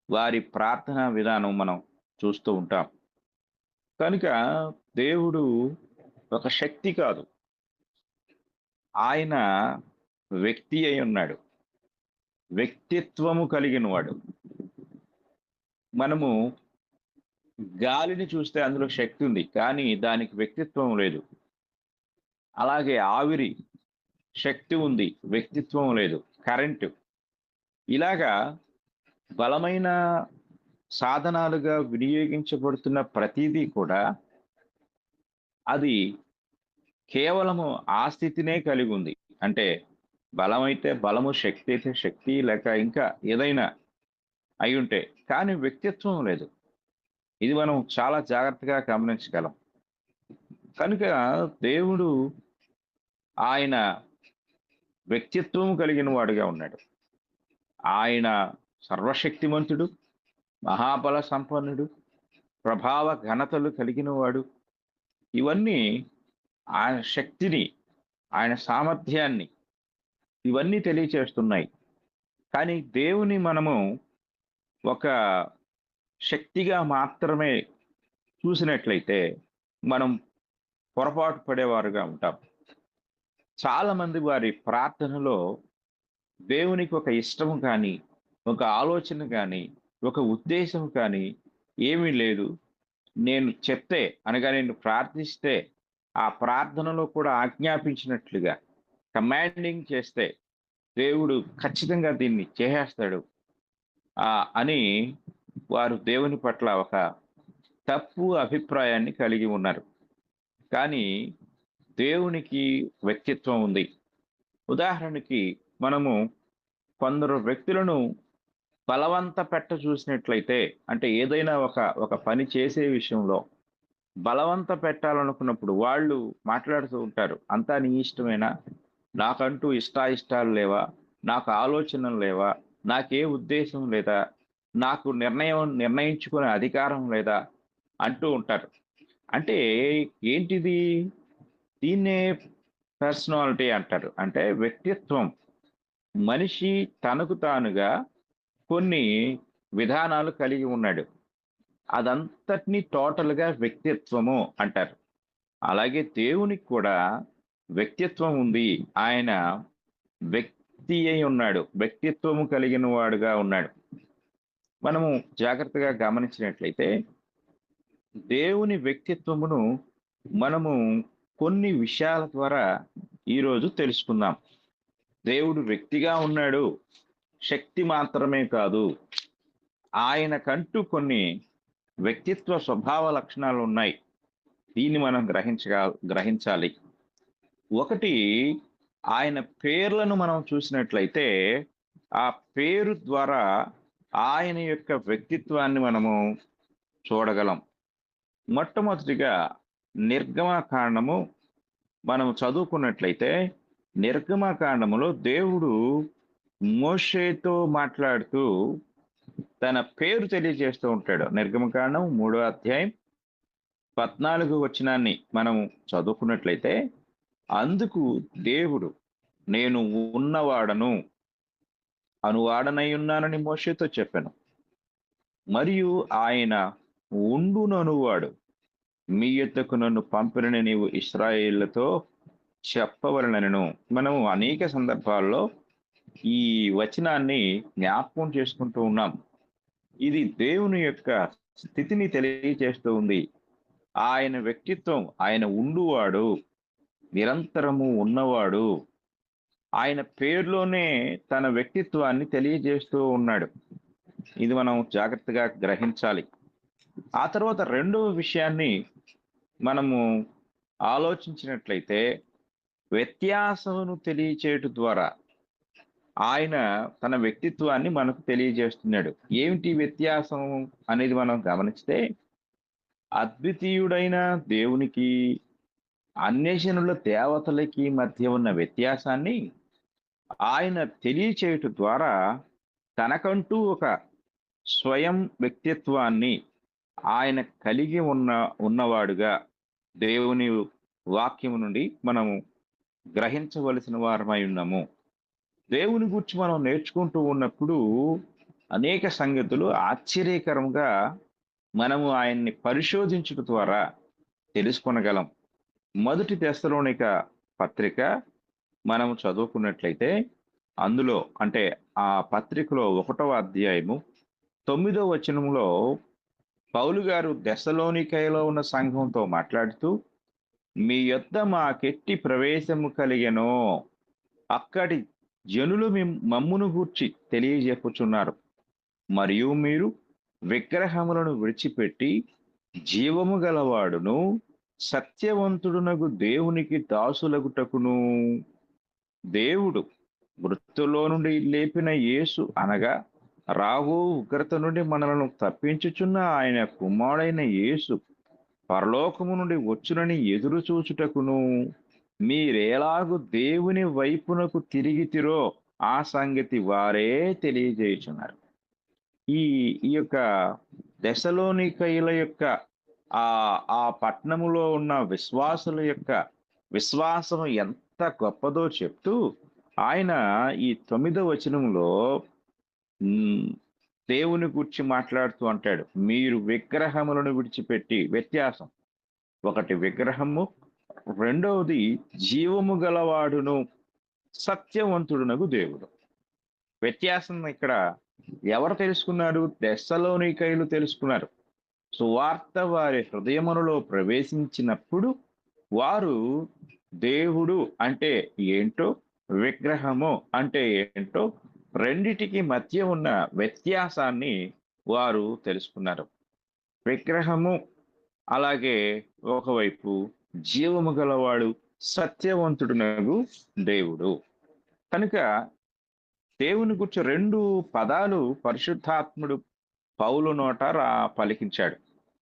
వారి ప్రార్థనా విధానం మనం చూస్తూ ఉంటాం. కనుక దేవుడు ఒక శక్తి కాదు, ఆయన వ్యక్తి అయి ఉన్నాడు, వ్యక్తిత్వము కలిగిన వాడు. మనము గాలిని చూస్తే అందులో శక్తి ఉంది, కానీ దానికి వ్యక్తిత్వం లేదు. అలాగే శక్తి ఉంది, వ్యక్తిత్వం లేదు. కరెంటు ఇలాగా బలమైన సాధనాలుగా వినియోగించబడుతున్న ప్రతిదీ కూడా అది కేవలము ఆ స్థితినే కలిగి ఉంది. అంటే బలమైతే బలము, శక్తి అయితే శక్తి, లేక ఇంకా ఏదైనా అయి ఉంటే, కానీ వ్యక్తిత్వం లేదు. ఇది మనం చాలా జాగ్రత్తగా గమనించగలం. కనుక దేవుడు ఆయన వ్యక్తిత్వం కలిగిన వాడుగా ఉన్నాడు. ఆయన సర్వశక్తిమంతుడు, మహాబల సంపన్నుడు, ప్రభావ ఘనతలు కలిగిన వాడు. ఇవన్నీ ఆయన శక్తిని, ఆయన సామర్థ్యాన్ని ఇవన్నీ తెలియచేస్తున్నాయి. కానీ దేవుని మనము ఒక శక్తిగా మాత్రమే చూసినట్లయితే మనం పొరపాటు పడేవారుగా ఉంటాం. చాలా మంది వారి ప్రార్థనలో దేవునికి ఒక ఇష్టం కానీ, ఒక ఆలోచన కానీ, ఒక ఉద్దేశం కానీ ఏమీ లేదు. నేను చెప్తే అనగా నేను ప్రార్థిస్తే ఆ ప్రార్థనలో కూడా ఆజ్ఞాపించినట్లుగా కమాండింగ్ చేస్తే దేవుడు ఖచ్చితంగా దీన్ని చేసేస్తాడు అని వారు దేవుని పట్ల ఒక తప్పు అభిప్రాయాన్ని కలిగి ఉన్నారు. కానీ దేవునికి వ్యక్తిత్వం ఉంది. ఉదాహరణకి మనము కొందరు వ్యక్తులను బలవంత పెట్ట చూసినట్లయితే, అంటే ఏదైనా ఒక పని చేసే విషయంలో బలవంత పెట్టాలనుకున్నప్పుడు వాళ్ళు మాట్లాడుతూ ఉంటారు, అంతా నీ ఇష్టమేనా, నాకంటూ ఇష్టాయిష్టాలు లేవా, నాకు ఆలోచనలు లేవా, నాకే ఉద్దేశం లేదా, నాకు నిర్ణయించుకునే అధికారం లేదా అంటూ ఉంటారు. అంటే ఏంటిది? దీన్నే పర్సనాలిటీ అంటారు. అంటే వ్యక్తిత్వం. మనిషి తనకు తానుగా కొన్ని విధానాలు కలిగి ఉన్నాడు. అదంతటినీ టోటల్గా వ్యక్తిత్వము అంటారు. అలాగే దేవునికి కూడా వ్యక్తిత్వం ఉంది. ఆయన వ్యక్తి అయి ఉన్నాడు, వ్యక్తిత్వము కలిగిన వాడుగా ఉన్నాడు. మనము జాగ్రత్తగా గమనించినట్లయితే దేవుని వ్యక్తిత్వమును మనము కొన్ని విషయాల ద్వారా ఈరోజు తెలుసుకుందాం. దేవుడు వ్యక్తిగా ఉన్నాడు, శక్తి మాత్రమే కాదు, ఆయనకంటూ కొన్ని వ్యక్తిత్వ స్వభావ లక్షణాలు ఉన్నాయి. దీన్ని మనం గ్రహించాలి. ఒకటి, ఆయన పేర్లను మనం చూసినట్లయితే ఆ పేరు ద్వారా ఆయన యొక్క వ్యక్తిత్వాన్ని మనము చూడగలం. మొట్టమొదటిగా నిర్గమకాండము మనం చదువుకున్నట్లయితే, నిర్గమకాండములో దేవుడు మోషేతో మాట్లాడుతూ తన పేరు తెలియజేస్తూ ఉంటాడు. నిర్గమకాండం 3వ అధ్యాయం 14వ వచనాన్ని మనం చదువుకున్నట్లయితే, అందుకు దేవుడు నేను ఉన్నవాడను అనువాడనై ఉన్నానని మోషేతో చెప్పాను, మరియు ఆయన ఉండుననువాడు మీ యొద్దకు నన్ను పంపిన నీవు ఇశ్రాయేలుతో చెప్పవలనను. మనము అనేక సందర్భాల్లో ఈ వచనాన్ని జ్ఞాపకం చేసుకుంటూ ఉన్నాం. ఇది దేవుని యొక్క స్థితిని తెలియజేస్తూ ఉంది. ఆయన వ్యక్తిత్వం, ఆయన ఉండువాడు, నిరంతరము ఉన్నవాడు. ఆయన పేరులోనే తన వ్యక్తిత్వాన్ని తెలియజేస్తూ ఉన్నాడు. ఇది మనం జాగ్రత్తగా గ్రహించాలి. ఆ తర్వాత రెండవ విషయాన్ని మనము ఆలోచించినట్లయితే, వ్యత్యాసమును తెలియచేయటం ద్వారా ఆయన తన వ్యక్తిత్వాన్ని మనకు తెలియజేస్తున్నాడు. ఏమిటి వ్యత్యాసం అనేది మనం గమనిస్తే, అద్వితీయుడైన దేవునికి అన్యజనుల దేవతలకి మధ్య ఉన్న వ్యత్యాసాన్ని ఆయన తెలియచేయటం ద్వారా తనకంటూ ఒక స్వయం వ్యక్తిత్వాన్ని ఆయన కలిగి ఉన్నవాడుగా దేవుని వాక్యము నుండి మనము గ్రహించవలసిన వారమై ఉన్నాము. దేవుని గురించి మనం నేర్చుకుంటూ ఉన్నప్పుడు అనేక సంగతులు ఆశ్చర్యకరంగా మనము ఆయన్ని పరిశోధించడం ద్వారా తెలుసుకొనగలం. మొదటి తెస్సలోనిక పత్రిక మనం చదువుకున్నట్లయితే, అందులో అంటే ఆ పత్రికలో 1వ అధ్యాయము 9వ వచనంలో పౌలు గారు తెస్సలోనికయలో ఉన్న సంఘంతో మాట్లాడుతూ, మీ యొద్ద మాకెట్టి ప్రవేశము కలిగెనో అక్కడి జనులు మమ్మును గూర్చి తెలియజెప్పుచున్నారు. మరియు మీరు విగ్రహములను విడిచిపెట్టి జీవము గలవాడును సత్యవంతుడునగు దేవునికి దాసులగుటకును దేవుడు మృతుల్లో నుండి లేపిన యేసు అనగా రాహు ఉగ్రత నుండి మనలను తప్పించుచున్న ఆయన కుమారుడైన యేసు పరలోకము నుండి వచ్చునని ఎదురు చూచుటకును మీరేలాగు దేవుని వైపునకు తిరిగితిరో ఆ సంగతి వారే తెలియజేయుచున్నారు. ఈ ఈ యొక్క దెసలోనికయుల యొక్క ఆ పట్టణములో ఉన్న విశ్వాసుల యొక్క విశ్వాసం ఎంత గొప్పదో చెప్తూ ఆయన ఈ 9వ వచనంలో దేవుని గురించి మాట్లాడుతూ అంటాడు, మీరు విగ్రహములను విడిచిపెట్టి. వ్యత్యాసం, ఒకటి విగ్రహము, రెండవది జీవము గలవాడును సత్యవంతుడునగు దేవుడు. వ్యత్యాసం ఇక్కడ ఎవరు తెలుసుకున్నారు? దెస్సలోనికయులు తెలుసుకున్నారు. సువార్త వారి హృదయములలో ప్రవేశించినప్పుడు వారు దేవుడు అంటే ఏంటో, విగ్రహము అంటే ఏంటో, రెండిటికి మధ్య ఉన్న వ్యత్యాసాన్ని వారు తెలుసుకున్నారు. విగ్రహము అలాగే ఒకవైపు జీవము గలవాడు సత్యవంతుడునగు దేవుడు. కనుక దేవుని గురించి 2 పదాలు పరిశుద్ధాత్ముడు పౌలు నోట పలికించాడు.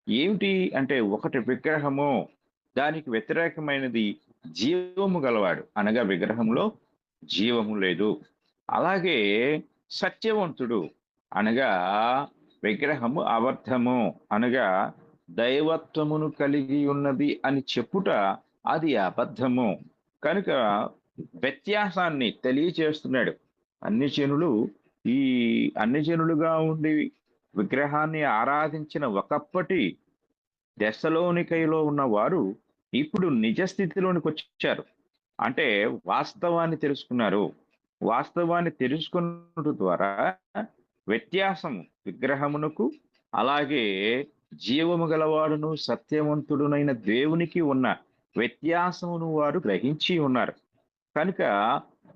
ఏమిటి అంటే, ఒకటి విగ్రహము, దానికి వ్యతిరేకమైనది జీవము గలవాడు, అనగా విగ్రహంలో జీవము లేదు. అలాగే సత్యవంతుడు అనగా విగ్రహము అబద్ధము, అనగా దైవత్వమును కలిగి ఉన్నది అని చెప్పుట అది అబద్ధము. కనుక వ్యత్యాసాన్ని తెలియచేస్తున్నాడు. అన్ని జనులుగా ఉండి విగ్రహాన్ని ఆరాధించిన ఒకప్పటి దెస్సలోనికయలో ఉన్న వారు ఇప్పుడు నిజ స్థితిలోనికి వచ్చారు. అంటే వాస్తవాన్ని తెలుసుకున్నారు. వాస్తవాన్ని తెలుసుకున్న ద్వారా వ్యత్యాసము విగ్రహమునకు అలాగే జీవము గలవాడును సత్యవంతుడునైన దేవునికి ఉన్న వ్యత్యాసమును వారు గ్రహించి ఉన్నారు. కనుక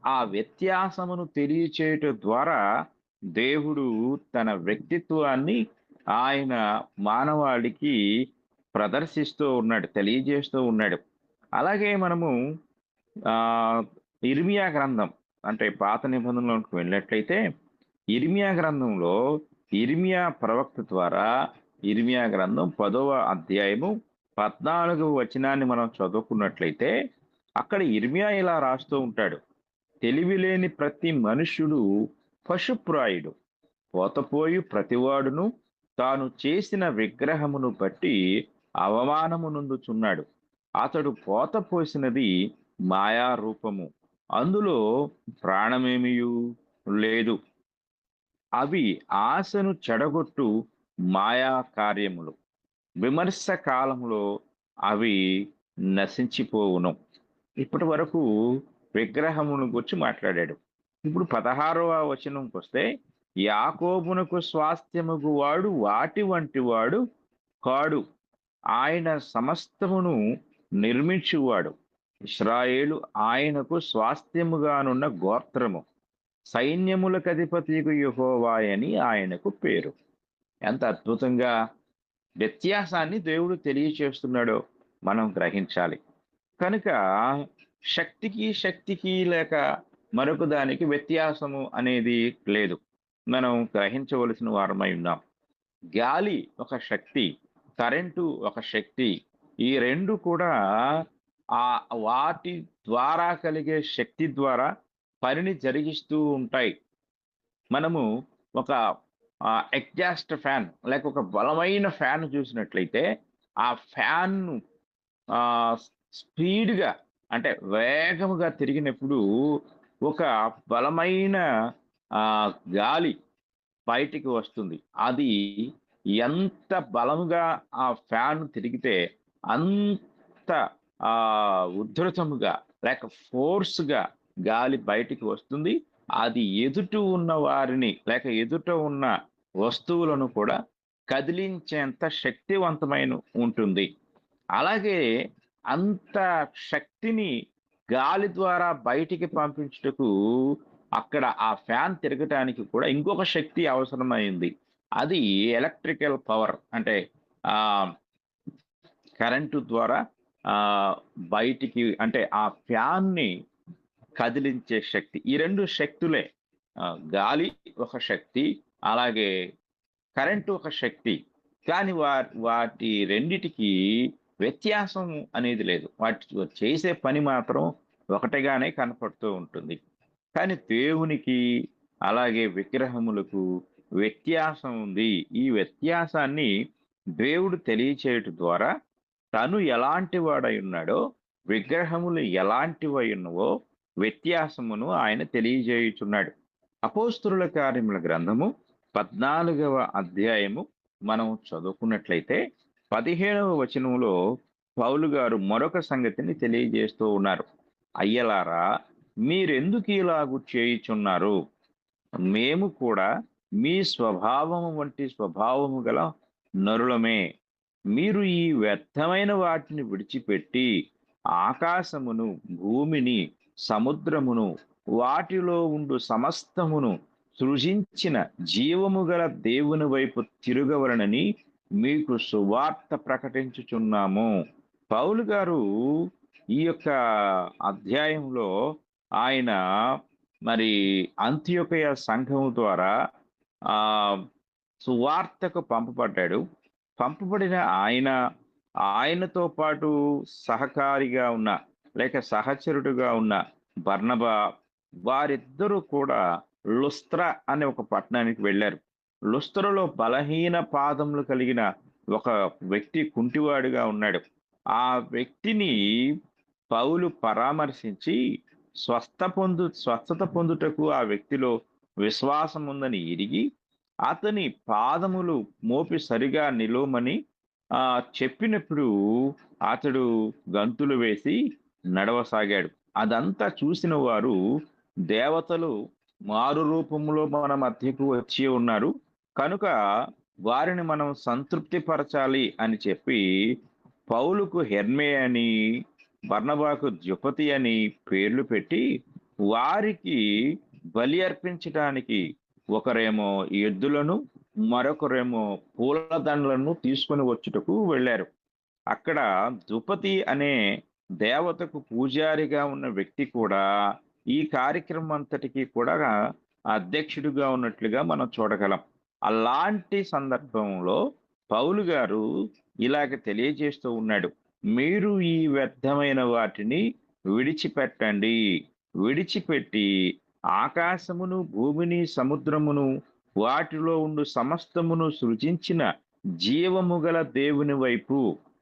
ఆ వ్యత్యాసమును తెలియచేయటం ద్వారా దేవుడు తన వ్యక్తిత్వాన్ని ఆయన మానవాళికి ప్రదర్శిస్తూ ఉన్నాడు, తెలియజేస్తూ ఉన్నాడు. అలాగే మనము ఇర్మియా గ్రంథం అంటే పాత నిబంధనలోకి వెళ్ళినట్లయితే, ఇర్మియా గ్రంథంలో ఇర్మియా ప్రవక్త ద్వారా ఇర్మియా గ్రంథం 10వ అధ్యాయము 14వ వచనాన్ని మనం చదువుకున్నట్లయితే, అక్కడ ఇర్మియా ఇలా రాస్తూ ఉంటాడు, తెలివిలేని ప్రతి మనుష్యుడు పశుప్రాయుడు, పోతపోయి ప్రతివాడును తాను చేసిన విగ్రహమును బట్టి అవమానము నొందుచున్నాడు. అతడు పోతపోసినది మాయారూపము, అందులో ప్రాణమేమియూ లేదు. అవి ఆశను చెడగొట్టు మాయా కార్యములు, విమర్శ కాలంలో అవి నశించిపోవును. ఇప్పటి వరకు విగ్రహమును గురించి మాట్లాడాడు. ఇప్పుడు 16వ వచనంకి వస్తే, యాకోబునకు స్వాస్థ్యముగు వాడు వాటి వంటి వాడు కాడు, ఆయన సమస్తమును నిర్మించువాడు. ఇశ్రాయేలు ఆయనకు స్వాస్థ్యముగానున్న గోత్రము, సైన్యములకు అధిపతియగు యెహోవాయని ఆయనకు పేరు. ఎంత అద్భుతంగా వ్యత్యాసాన్ని దేవుడు తెలియచేస్తున్నాడో మనం గ్రహించాలి. కనుక శక్తికి లేక మరొక దానికి వ్యత్యాసము అనేది లేదు, మనం గ్రహించవలసిన వారమై ఉన్నాం. గాలి ఒక శక్తి, కరెంటు ఒక శక్తి. ఈ రెండు కూడా వాటి ద్వారా కలిగే శక్తి ద్వారా పనిని జరిగిస్తూ ఉంటాయి. మనము ఒక ఎగ్జాస్ట్ ఫ్యాన్ లేక ఒక బలమైన ఫ్యాన్ చూసినట్లయితే, ఆ ఫ్యాన్ స్పీడ్గా అంటే వేగముగా తిరిగినప్పుడు ఒక బలమైన గాలి బయటికి వస్తుంది. అది ఎంత బలముగా ఆ ఫ్యాన్ తిరిగితే అంత ఉధృతముగా లేక ఫోర్స్గా గాలి బయటికి వస్తుంది. అది ఎదుట ఉన్న వారిని లేక ఎదుట ఉన్న వస్తువులను కూడా కదిలించేంత శక్తివంతమైన ఉంటుంది. అలాగే అంత శక్తిని గాలి ద్వారా బయటికి పంపించుటకు అక్కడ ఆ ఫ్యాన్ తిరగటానికి కూడా ఇంకొక శక్తి అవసరమైంది. అది ఎలక్ట్రికల్ పవర్, అంటే ఆ కరెంటు ద్వారా ఆ బయటికి, అంటే ఆ ఫ్యాన్ ని కదిలించే శక్తి. ఈ రెండు శక్తులే, గాలి ఒక శక్తి, అలాగే కరెంటు ఒక శక్తి. కానీ వాటి రెండిటికి వ్యత్యాసం అనేది లేదు. వాటి చేసే పని మాత్రం ఒకటిగానే కనపడుతూ ఉంటుంది. కానీ దేవునికి అలాగే విగ్రహములకు వ్యత్యాసం ఉంది. ఈ వ్యత్యాసాన్ని దేవుడు తెలియచేయటం ద్వారా తను ఎలాంటి వాడై ఉన్నాడో, విగ్రహములు ఎలాంటివై ఉన్నవో వ్యత్యాసమును ఆయన తెలియజేయుచున్నాడు. అపోస్తలుల కార్యముల గ్రంథము 14వ అధ్యాయము మనం చదువుకున్నట్లయితే 17వ వచనంలో పౌలు గారు మరొక సంగతిని తెలియజేస్తూ ఉన్నారు. అయ్యలారా, మీరెందుకు ఇలాగు చేయుచున్నారు? మేము కూడా మీ స్వభావము వంటి స్వభావము గల నరులమే. మీరు ఈ వ్యర్థమైన వాటిని విడిచిపెట్టి ఆకాశమును, భూమిని, సముద్రమును, వాటిలో ఉండు సమస్తమును సృజించిన జీవము గల దేవుని వైపు తిరగవలనని మీకు సువార్త ప్రకటించుచున్నాము. పౌలు గారు ఈ యొక్క అధ్యాయంలో ఆయన మరి అంత్యొకయ సంఘము ద్వారా సువార్తకు పంపబడిన ఆయనతో పాటు సహకారిగా ఉన్న లేక సహచరుడుగా ఉన్న బర్నబా, వారిద్దరూ కూడా లుస్త్ర అనే ఒక పట్టణానికి వెళ్ళారు. లుస్త్రలో బలహీన పాదములు కలిగిన ఒక వ్యక్తి కుంటివాడుగా ఉన్నాడు. ఆ వ్యక్తిని పౌలు పరామర్శించి స్వస్థత పొందుటకు ఆ వ్యక్తిలో విశ్వాసం ఉందని ఎరిగి అతని పాదములు మోపి సరిగా నిలువమని చెప్పినప్పుడు అతడు గంతులు వేసి నడవసాగాడు. అదంతా చూసిన వారు, దేవతలు మారు రూపంలో మన మధ్యకు వచ్చి ఉన్నారు కనుక వారిని మనం సంతృప్తి పరచాలి అని చెప్పి పౌలుకు హెర్మే అని, బర్నబాకు ద్యుపతి అని పేర్లు పెట్టి వారికి బలి అర్పించడానికి ఒకరేమో ఎద్దులను, మరొకరేమో పూలదండలను తీసుకొని వచ్చుటకు వెళ్ళారు. అక్కడ ద్రుపతి అనే దేవతకు పూజారిగా ఉన్న వ్యక్తి కూడా ఈ కార్యక్రమం అంతటికి కూడా అధ్యక్షుడిగా ఉన్నట్లుగా మనం చూడగలం. అలాంటి సందర్భంలో పౌలు గారు ఇలాగ తెలియజేస్తూ ఉన్నాడు, మీరు ఈ వ్యర్థమైన వాటిని విడిచిపెట్టండి. విడిచిపెట్టి ఆకాశమును, భూమిని, సముద్రమును, వాటిలో ఉండు సమస్తమును సృజించిన జీవము గల దేవుని వైపు.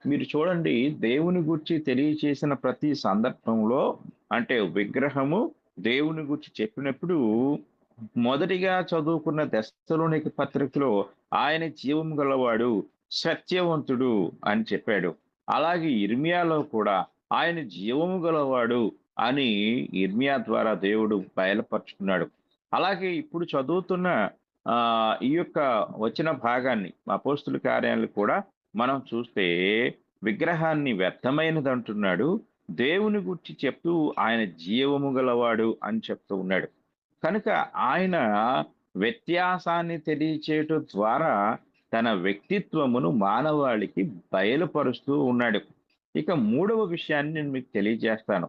మీరు చూడండి, దేవుని గురించి తెలియచేసిన ప్రతి సందర్భంలో, అంటే విగ్రహము దేవుని గురించి చెప్పినప్పుడు మొదటిగా చదువుకున్న తెస్సలోనిక పత్రికలో ఆయన జీవము గలవాడు, సత్యవంతుడు అని చెప్పాడు. అలాగే ఇర్మియాలో కూడా ఆయన జీవము గలవాడు అని ఇర్మియా ద్వారా దేవుడు బయలుపరుచుకున్నాడు. అలాగే ఇప్పుడు చదువుతున్న ఈ యొక్క వచ్చిన భాగాన్ని అపోస్తుల కార్యాలు కూడా మనం చూస్తే విగ్రహాన్ని వ్యర్థమైనది అంటున్నాడు, దేవుని గురించి చెప్తూ ఆయన జీవము గలవాడు అని చెప్తూ ఉన్నాడు. కనుక ఆయన వ్యత్యాసాన్ని తెలియచేయటం ద్వారా తన వ్యక్తిత్వమును మానవాళికి బయలుపరుస్తూ ఉన్నాడు. ఇక మూడవ విషయాన్ని నేను మీకు తెలియజేస్తాను.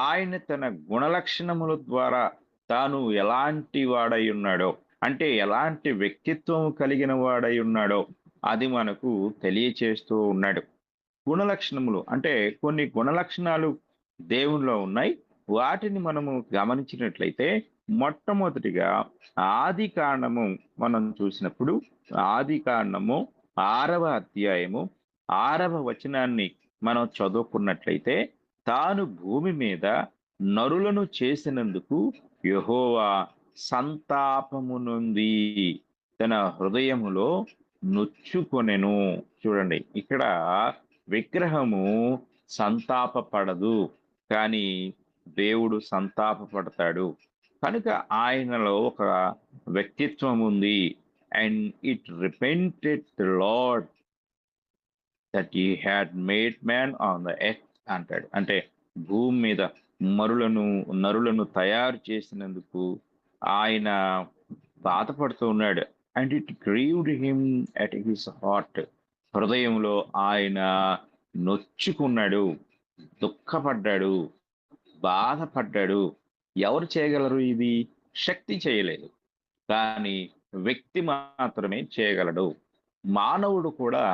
ఆయన తన గుణలక్షణముల ద్వారా తాను ఎలాంటి వాడై ఉన్నాడో, అంటే ఎలాంటి వ్యక్తిత్వం కలిగిన వాడై ఉన్నాడో అది మనకు తెలియచేస్తూ ఉన్నాడు. గుణలక్షణములు అంటే కొన్ని గుణలక్షణాలు దేవునిలో ఉన్నాయి. వాటిని మనము గమనించినట్లయితే మొట్టమొదటిగా ఆది కాండము మనం చూసినప్పుడు, ఆది కాండము 6వ అధ్యాయము 6వ వచనాన్ని మనం చదువుకున్నట్లయితే, తాను భూమి మీద నరులను చేసినందుకు యెహోవా సంతాపము నొంది తన హృదయములో నొచ్చుకొనెను. చూడండి, ఇక్కడ విగ్రహము సంతాపపడదు, కానీ దేవుడు సంతాపపడతాడు. కనుక ఆయనలో ఒక వ్యక్తిత్వం ఉంది. And it repented the lord that he had made man on the earth అంటాడు. అంటే భూమి మీద నరులను తయారు చేసినందుకు ఆయన బాధపడుతూ ఉన్నాడు. And it grieved him at his heart. హృదయంలో ఆయన నొచ్చుకున్నాడు, దుఃఖపడ్డాడు, బాధపడ్డాడు. ఎవరు చేయగలరు ఇది? శక్తి చేయలేదు, కానీ వ్యక్తి మాత్రమే చేయగలడు. మానవుడు కూడా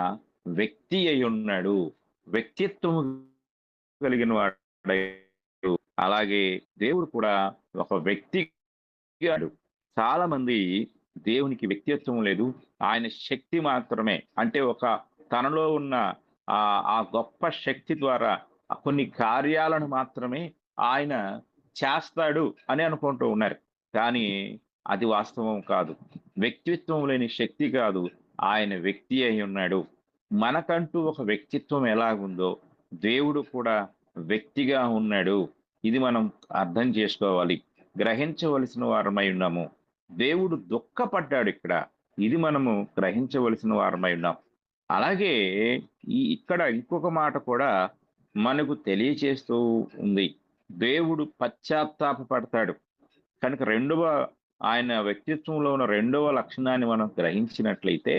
వ్యక్తి అయి ఉన్నాడు, వ్యక్తిత్వం కలిగిన వాడై. అలాగే దేవుడు కూడా ఒక వ్యక్తి. చాలా మంది దేవునికి వ్యక్తిత్వం లేదు, ఆయన శక్తి మాత్రమే, అంటే ఒక తనలో ఉన్న ఆ గొప్ప శక్తి ద్వారా కొన్ని కార్యాలను మాత్రమే ఆయన చేస్తాడు అని అనుకుంటూ ఉన్నారు. కానీ అది వాస్తవం కాదు. వ్యక్తిత్వం లేని శక్తి కాదు, ఆయన వ్యక్తి అయి ఉన్నాడు. మనకంటూ ఒక వ్యక్తిత్వం ఎలాగుందో దేవుడు కూడా వ్యక్తిగా ఉన్నాడు. ఇది మనం అర్థం చేసుకోవాలి, గ్రహించవలసిన వారమై ఉన్నాము. దేవుడు దుఃఖపడ్డాడు ఇక్కడ, ఇది మనము గ్రహించవలసిన వారమై ఉన్నాం. అలాగే ఇక్కడ ఇంకొక మాట కూడా మనకు తెలియచేస్తూ ఉంది. దేవుడు పశ్చాత్తాపపడతాడు. కనుక ఆయన వ్యక్తిత్వంలో ఉన్న రెండవ లక్షణాన్ని మనం గ్రహించినట్లయితే,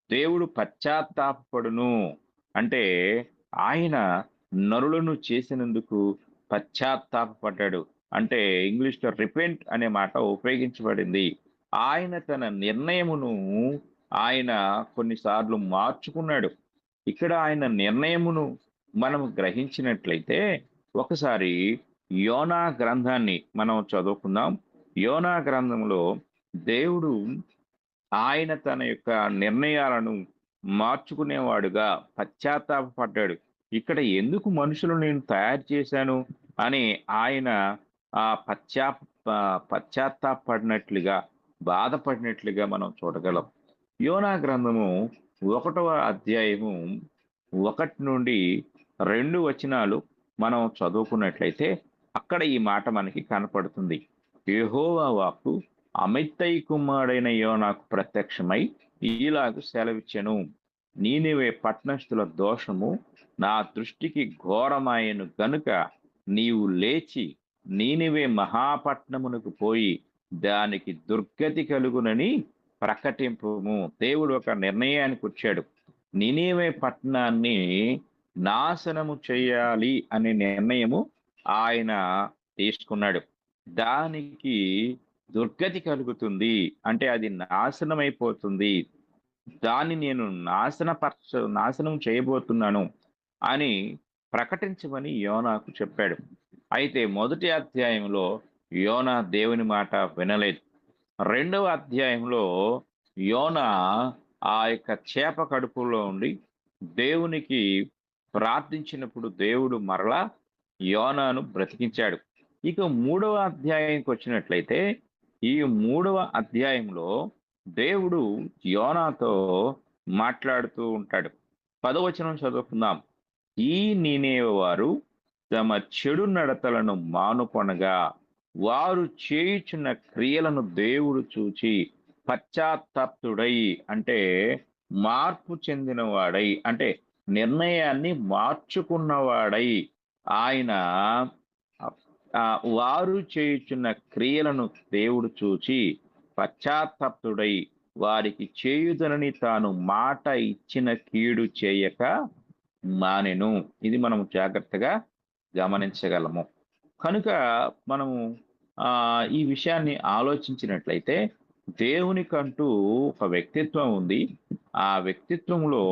దేవుడు పశ్చాత్తాపపడును అంటే ఆయన నరులను చేసినందుకు పశ్చాత్తాపపడ్డాడు. అంటే ఇంగ్లీష్లో రిపెంట్ అనే మాట ఉపయోగించబడింది. ఆయన తన నిర్ణయమును ఆయన కొన్నిసార్లు మార్చుకున్నాడు. ఇక్కడ ఆయన నిర్ణయమును మనం గ్రహించినట్లయితే ఒకసారి యోనా గ్రంథాన్ని మనం చదువుకుందాం. యోనా గ్రంథంలో దేవుడు ఆయన తన యొక్క నిర్ణయాలను మార్చుకునేవాడుగా పశ్చాత్తాపడ్డాడు. ఇక్కడ ఎందుకు మనుషులు నేను తయారు చేశాను అని ఆయన పశ్చాత్తాపడినట్లుగా, బాధపడినట్లుగా మనం చూడగలం. యోనా గ్రంథము 1వ అధ్యాయము 1 నుండి 2 వచనాలు మనం చదువుకున్నట్లయితే అక్కడ ఈ మాట మనకి కనపడుతుంది. యెహోవా వాక్కు అమిత్తై కుమారుడైన యోనాకు ప్రత్యక్షమై ఈలాగు సెలవిచ్చెను. నీనివే పట్టణస్థుల దోషము నా దృష్టికి ఘోరమాయను గనుక నీవు లేచి నీనివే మహాపట్నమునకు పోయి దానికి దుర్గతి కలుగునని ప్రకటింపుము. దేవుడు ఒక నిర్ణయానికి వచ్చాడు. నీనివే పట్టణాన్ని నాశనము చేయాలి అనే నిర్ణయము ఆయన తీసుకున్నాడు. దానికి దుర్గతి కలుగుతుంది అంటే అది నాశనమైపోతుంది, దాన్ని నేను నాశనం చేయబోతున్నాను అని ప్రకటించమని యోనాకు చెప్పాడు. అయితే 1వ అధ్యాయంలో యోనా దేవుని మాట వినలేదు. 2వ అధ్యాయంలో యోనా ఆ యొక్క చేప కడుపులో ఉండి దేవునికి ప్రార్థించినప్పుడు దేవుడు మరలా యోనాను బ్రతికించాడు. ఇక 3వ అధ్యాయానికి వచ్చినట్లయితే ఈ 3వ అధ్యాయంలో దేవుడు యోనాతో మాట్లాడుతూ ఉంటాడు. 10వ వచనం చదువుకుందాం. ఈ నీనేవే వారు తమ చెడు నడతలను మానుకొనగా వారు చేయుచున్న క్రియలను దేవుడు చూచి పశ్చాత్తాప్తుడై అంటే మార్పు చెందినవాడై, అంటే నిర్ణయాన్ని మార్చుకున్నవాడై ఆయన వారు చేయుచున్న క్రియలను దేవుడు చూచి పశ్చాత్తాప్తుడై వారికి చేయుదనని తాను మాట ఇచ్చిన కీడు చేయక మానెను. ఇది మనం జాగ్రత్తగా గమనించగలము. కనుక మనము ఈ విషయాన్ని ఆలోచించినట్లయితే దేవునికంటూ ఒక వ్యక్తిత్వం ఉంది. ఆ వ్యక్తిత్వంలో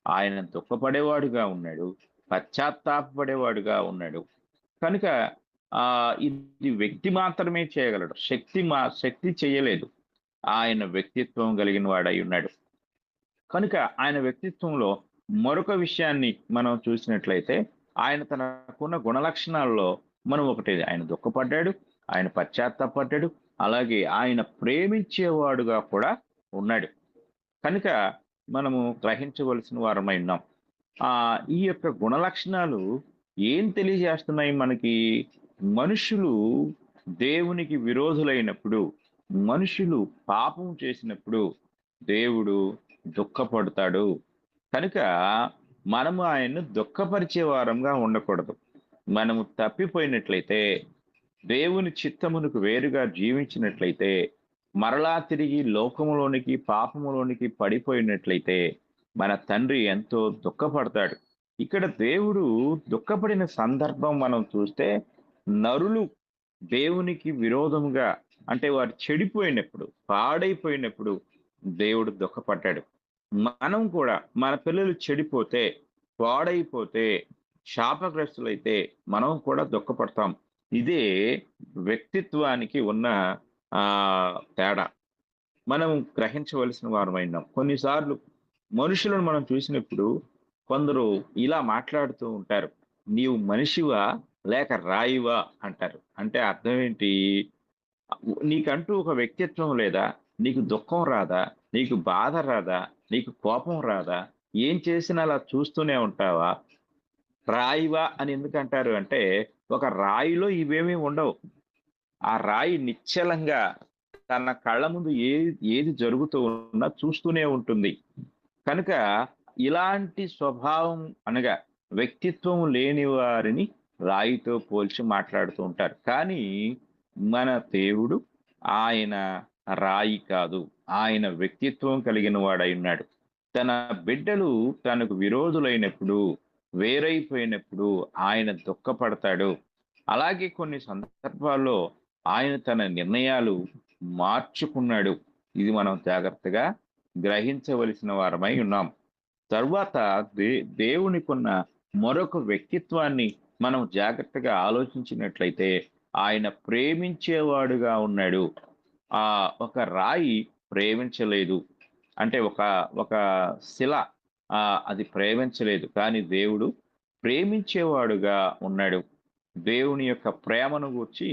ఆయన దుఃఖపడేవాడుగా ఉన్నాడు, పశ్చాత్తాపపడేవాడుగా ఉన్నాడు. కనుక ఇది వ్యక్తి మాత్రమే చేయగలడు, శక్తి చేయలేదు. ఆయన వ్యక్తిత్వం కలిగిన వాడై ఉన్నాడు. కనుక ఆయన వ్యక్తిత్వంలో మరొక విషయాన్ని మనం చూసినట్లయితే ఆయన తనకున్న గుణలక్షణాల్లో మనం ఒకటి, ఆయన దుఃఖపడ్డాడు, ఆయన పశ్చాత్తాపడ్డాడు, అలాగే ఆయన ప్రేమించేవాడుగా కూడా ఉన్నాడు. కనుక మనము గ్రహించవలసిన వారమై ఉన్నాం. ఈ యొక్క గుణలక్షణాలు ఏం తెలియజేస్తున్నాయి మనకి? మనుషులు దేవునికి విరోధులైనప్పుడు, మనుషులు పాపం చేసినప్పుడు దేవుడు దుఃఖపడతాడు. కనుక మనము ఆయన్ను దుఃఖపరిచే వారంగా ఉండకూడదు. మనము తప్పిపోయినట్లయితే, దేవుని చిత్తమునకు వేరుగా జీవించినట్లయితే, మరలా తిరిగి లోకములోనికి పాపములోనికి పడిపోయినట్లయితే మన తండ్రి ఎంతో దుఃఖపడతాడు. ఇక్కడ దేవుడు దుఃఖపడిన సందర్భం మనం చూస్తే, నరులు దేవునికి విరోధముగా, అంటే వారు చెడిపోయినప్పుడు, పాడైపోయినప్పుడు దేవుడు దుఃఖపడ్డాడు. మనం కూడా మన పిల్లలు చెడిపోతే, పాడైపోతే, శాపగ్రస్తులైతే మనం కూడా దుఃఖపడతాం. ఇదే వ్యక్తిత్వానికి ఉన్న తేడా. మనం గ్రహించవలసిన వారమైనాం. కొన్నిసార్లు మనుషులను మనం చూసినప్పుడు కొందరు ఇలా మాట్లాడుతూ ఉంటారు, నీవు మనిషివా లేక రాయివా అంటారు. అంటే అర్థం ఏంటి? నీకంటూ ఒక వ్యక్తిత్వం లేదా? నీకు దుఃఖం రాదా? నీకు బాధ రాదా? నీకు కోపం రాదా? ఏం చేసినా అలా చూస్తూనే ఉంటావా? రాయివా అని ఎందుకంటారు అంటే, ఒక రాయిలో ఇవేమీ ఉండవు. ఆ రాయి నిశ్చలంగా తన కళ్ళ ముందు ఏది జరుగుతూ ఉన్నా చూస్తూనే ఉంటుంది. కనుక ఇలాంటి స్వభావం అనగా వ్యక్తిత్వం లేని వారిని రాయితో పోల్చి మాట్లాడుతూ ఉంటారు. కానీ మన దేవుడు ఆయన రాయి కాదు, ఆయన వ్యక్తిత్వం కలిగిన వాడై ఉన్నాడు. తన బిడ్డలు తనకు విరోధులైనప్పుడు, వేరైపోయినప్పుడు ఆయన దుఃఖపడతాడు. అలాగే కొన్ని సందర్భాల్లో ఆయన తన నిర్ణయాలు మార్చుకున్నాడు. ఇది మనం జాగ్రత్తగా గ్రహించవలసిన వారమై ఉన్నాం. తర్వాత దేవునికున్న మరొక వ్యక్తిత్వాన్ని మనం జాగ్రత్తగా ఆలోచించినట్లయితే, ఆయన ప్రేమించేవాడుగా ఉన్నాడు. ఒక రాయి ప్రేమించలేదు, అంటే ఒక శిల అది ప్రేమించలేదు, కానీ దేవుడు ప్రేమించేవాడుగా ఉన్నాడు. దేవుని యొక్క ప్రేమను గురించి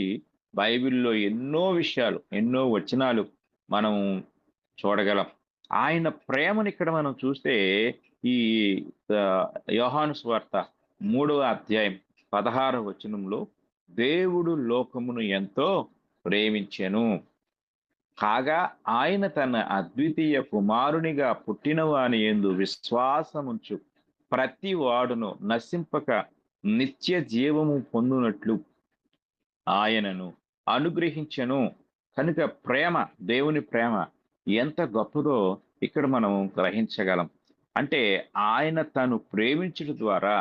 బైబిల్లో ఎన్నో విషయాలు, ఎన్నో వచనాలు మనం చూడగలం. ఆయన ప్రేమను ఇక్కడ మనం చూస్తే, ఈ యోహాను సువార్త 3వ అధ్యాయం 16వ వచనంలో, దేవుడు లోకమును ఎంతో ప్రేమించెను, కాగా ఆయన తన అద్వితీయ కుమారునిగా పుట్టిన వాని యందు విశ్వాసముంచు ప్రతి వాడును నశింపక నిత్య జీవము పొందునట్లు ఆయనను అనుగ్రహించెను. కనుక ప్రేమ, దేవుని ప్రేమ ఎంత గొప్పదో ఇక్కడ మనం గ్రహించగలం. అంటే ఆయన తను ప్రేమించడం ద్వారా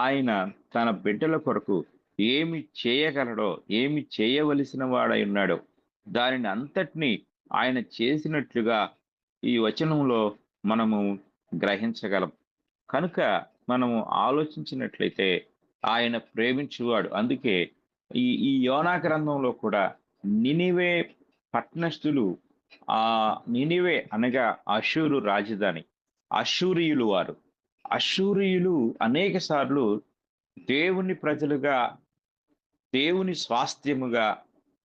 ఆయన తన బిడ్డల కొరకు ఏమి చేయగలడో, ఏమి చేయవలసిన వాడై ఉన్నాడో దానిని అంతటినీ ఆయన చేసినట్లుగా ఈ వచనంలో మనము గ్రహించగలం. కనుక మనము ఆలోచించినట్లయితే ఆయన ప్రేమించువాడు. అందుకే ఈ యోనా గ్రంథంలో కూడా నినివే పట్టణస్థులు, నినివే అనగా అషూరు రాజధాని, అషూరియులు అనేక సార్లు దేవుని ప్రజలుగా, దేవుని స్వాస్థ్యముగా,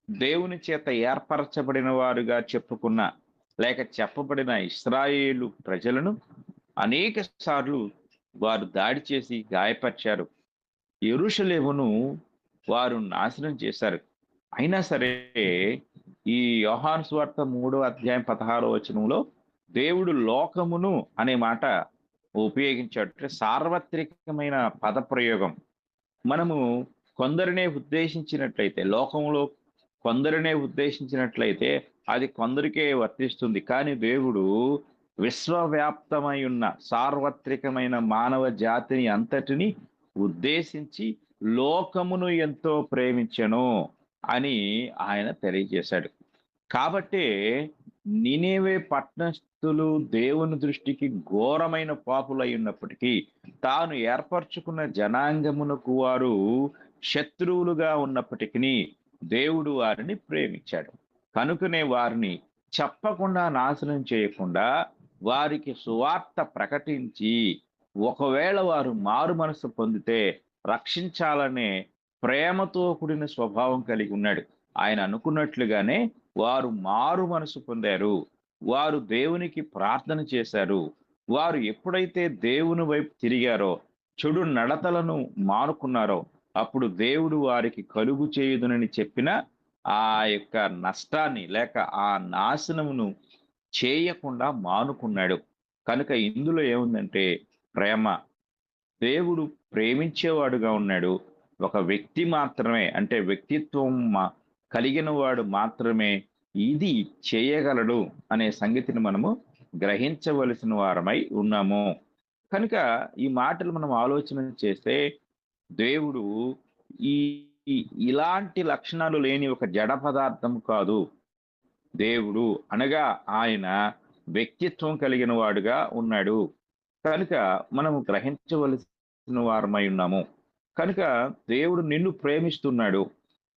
దేవుని చేత ఏర్పరచబడిన వారుగా చెప్పుకున్న లేక చెప్పబడిన ఇశ్రాయేలు ప్రజలను అనేక సార్లు వారు దాడి చేసి గాయపరిచారు. యెరూషలేమును వారు నాశనం చేశారు. అయినా సరే ఈ యోహాను సువార్త 3వ అధ్యాయం 16వ వచనంలో దేవుడు లోకమును అనే మాట ఉపయోగించాడు. సార్వత్రికమైన పదప్రయోగం. మనము కొందరినే ఉద్దేశించినట్లయితే, లోకంలో కొందరినే ఉద్దేశించినట్లయితే అది కొందరికే వర్తిస్తుంది. కానీ దేవుడు విశ్వవ్యాప్తమై ఉన్న సార్వత్రికమైన మానవ జాతిని అంతటిని ఉద్దేశించి లోకమును ఎంతో ప్రేమించెను అని ఆయన తెలియజేశాడు. కాబట్టి నినివే పట్టణస్థులు దేవుని దృష్టికి ఘోరమైన పాపులై ఉన్నప్పటికీ, తాను ఏర్పరచుకున్న జనాంగమునకు వారు శత్రువులుగా ఉన్నప్పటికీ దేవుడు వారిని ప్రేమించాడు. కనుకనే వారిని చెప్పకుండా నాశనం చేయకుండా వారికి సువార్త ప్రకటించి, ఒకవేళ వారు మారు మనసు పొందితే రక్షించాలనే ప్రేమతో కూడిన స్వభావం కలిగి ఉన్నాడు. ఆయన అనుకున్నట్లుగానే వారు మారు మనసు పొందారు. వారు దేవునికి ప్రార్థన చేశారు. వారు ఎప్పుడైతే దేవుని వైపు తిరిగారో, చెడు నడతలను మానుకున్నారో, అప్పుడు దేవుడు వారికి కలుగు చేయుదునని చెప్పిన ఆ యొక్క నష్టాన్ని లేక ఆ నాశనమును చేయకుండా మానుకున్నాడు. కనుక ఇందులో ఏముందంటే ప్రేమ. దేవుడు ప్రేమించేవాడుగా ఉన్నాడు. ఒక వ్యక్తి మాత్రమే, అంటే వ్యక్తిత్వం కలిగిన వాడు మాత్రమే ఇది చేయగలడు అనే సంగతిని మనము గ్రహించవలసిన వారమై ఉన్నాము. కనుక ఈ మాటలు మనం ఆలోచన చేస్తే దేవుడు ఈ ఇలాంటి లక్షణాలు లేని ఒక జడ పదార్థం కాదు. దేవుడు అనగా ఆయన వ్యక్తిత్వం కలిగిన వాడుగా ఉన్నాడు. కనుక మనము గ్రహించవలసిన వారమై ఉన్నాము. కనుక దేవుడు నిన్ను ప్రేమిస్తున్నాడు.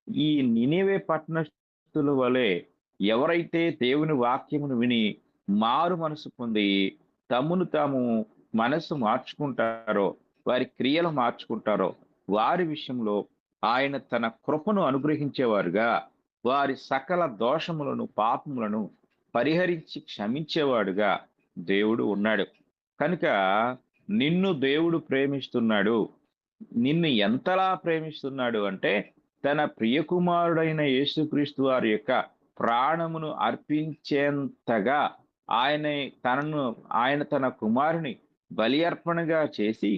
ఈ నినివే పట్టణస్థుల వలె ఎవరైతే దేవుని వాక్యమును విని మారు మనసు పొంది తమను తాము మనసు మార్చుకుంటారో, వారి క్రియలు మార్చుకుంటారో, వారి విషయంలో ఆయన తన కృపను అనుగ్రహించేవారుగా, వారి సకల దోషములను పాపములను పరిహరించి క్షమించేవాడుగా దేవుడు ఉన్నాడు. కనుక నిన్ను దేవుడు ప్రేమిస్తున్నాడు. నిన్ను ఎంతలా ప్రేమిస్తున్నాడు అంటే తన ప్రియకుమారుడైన యేసుక్రీస్తు వారి యొక్క ప్రాణమును అర్పించేంతగా ఆయన తన కుమారుని బలి అర్పణగా చేసి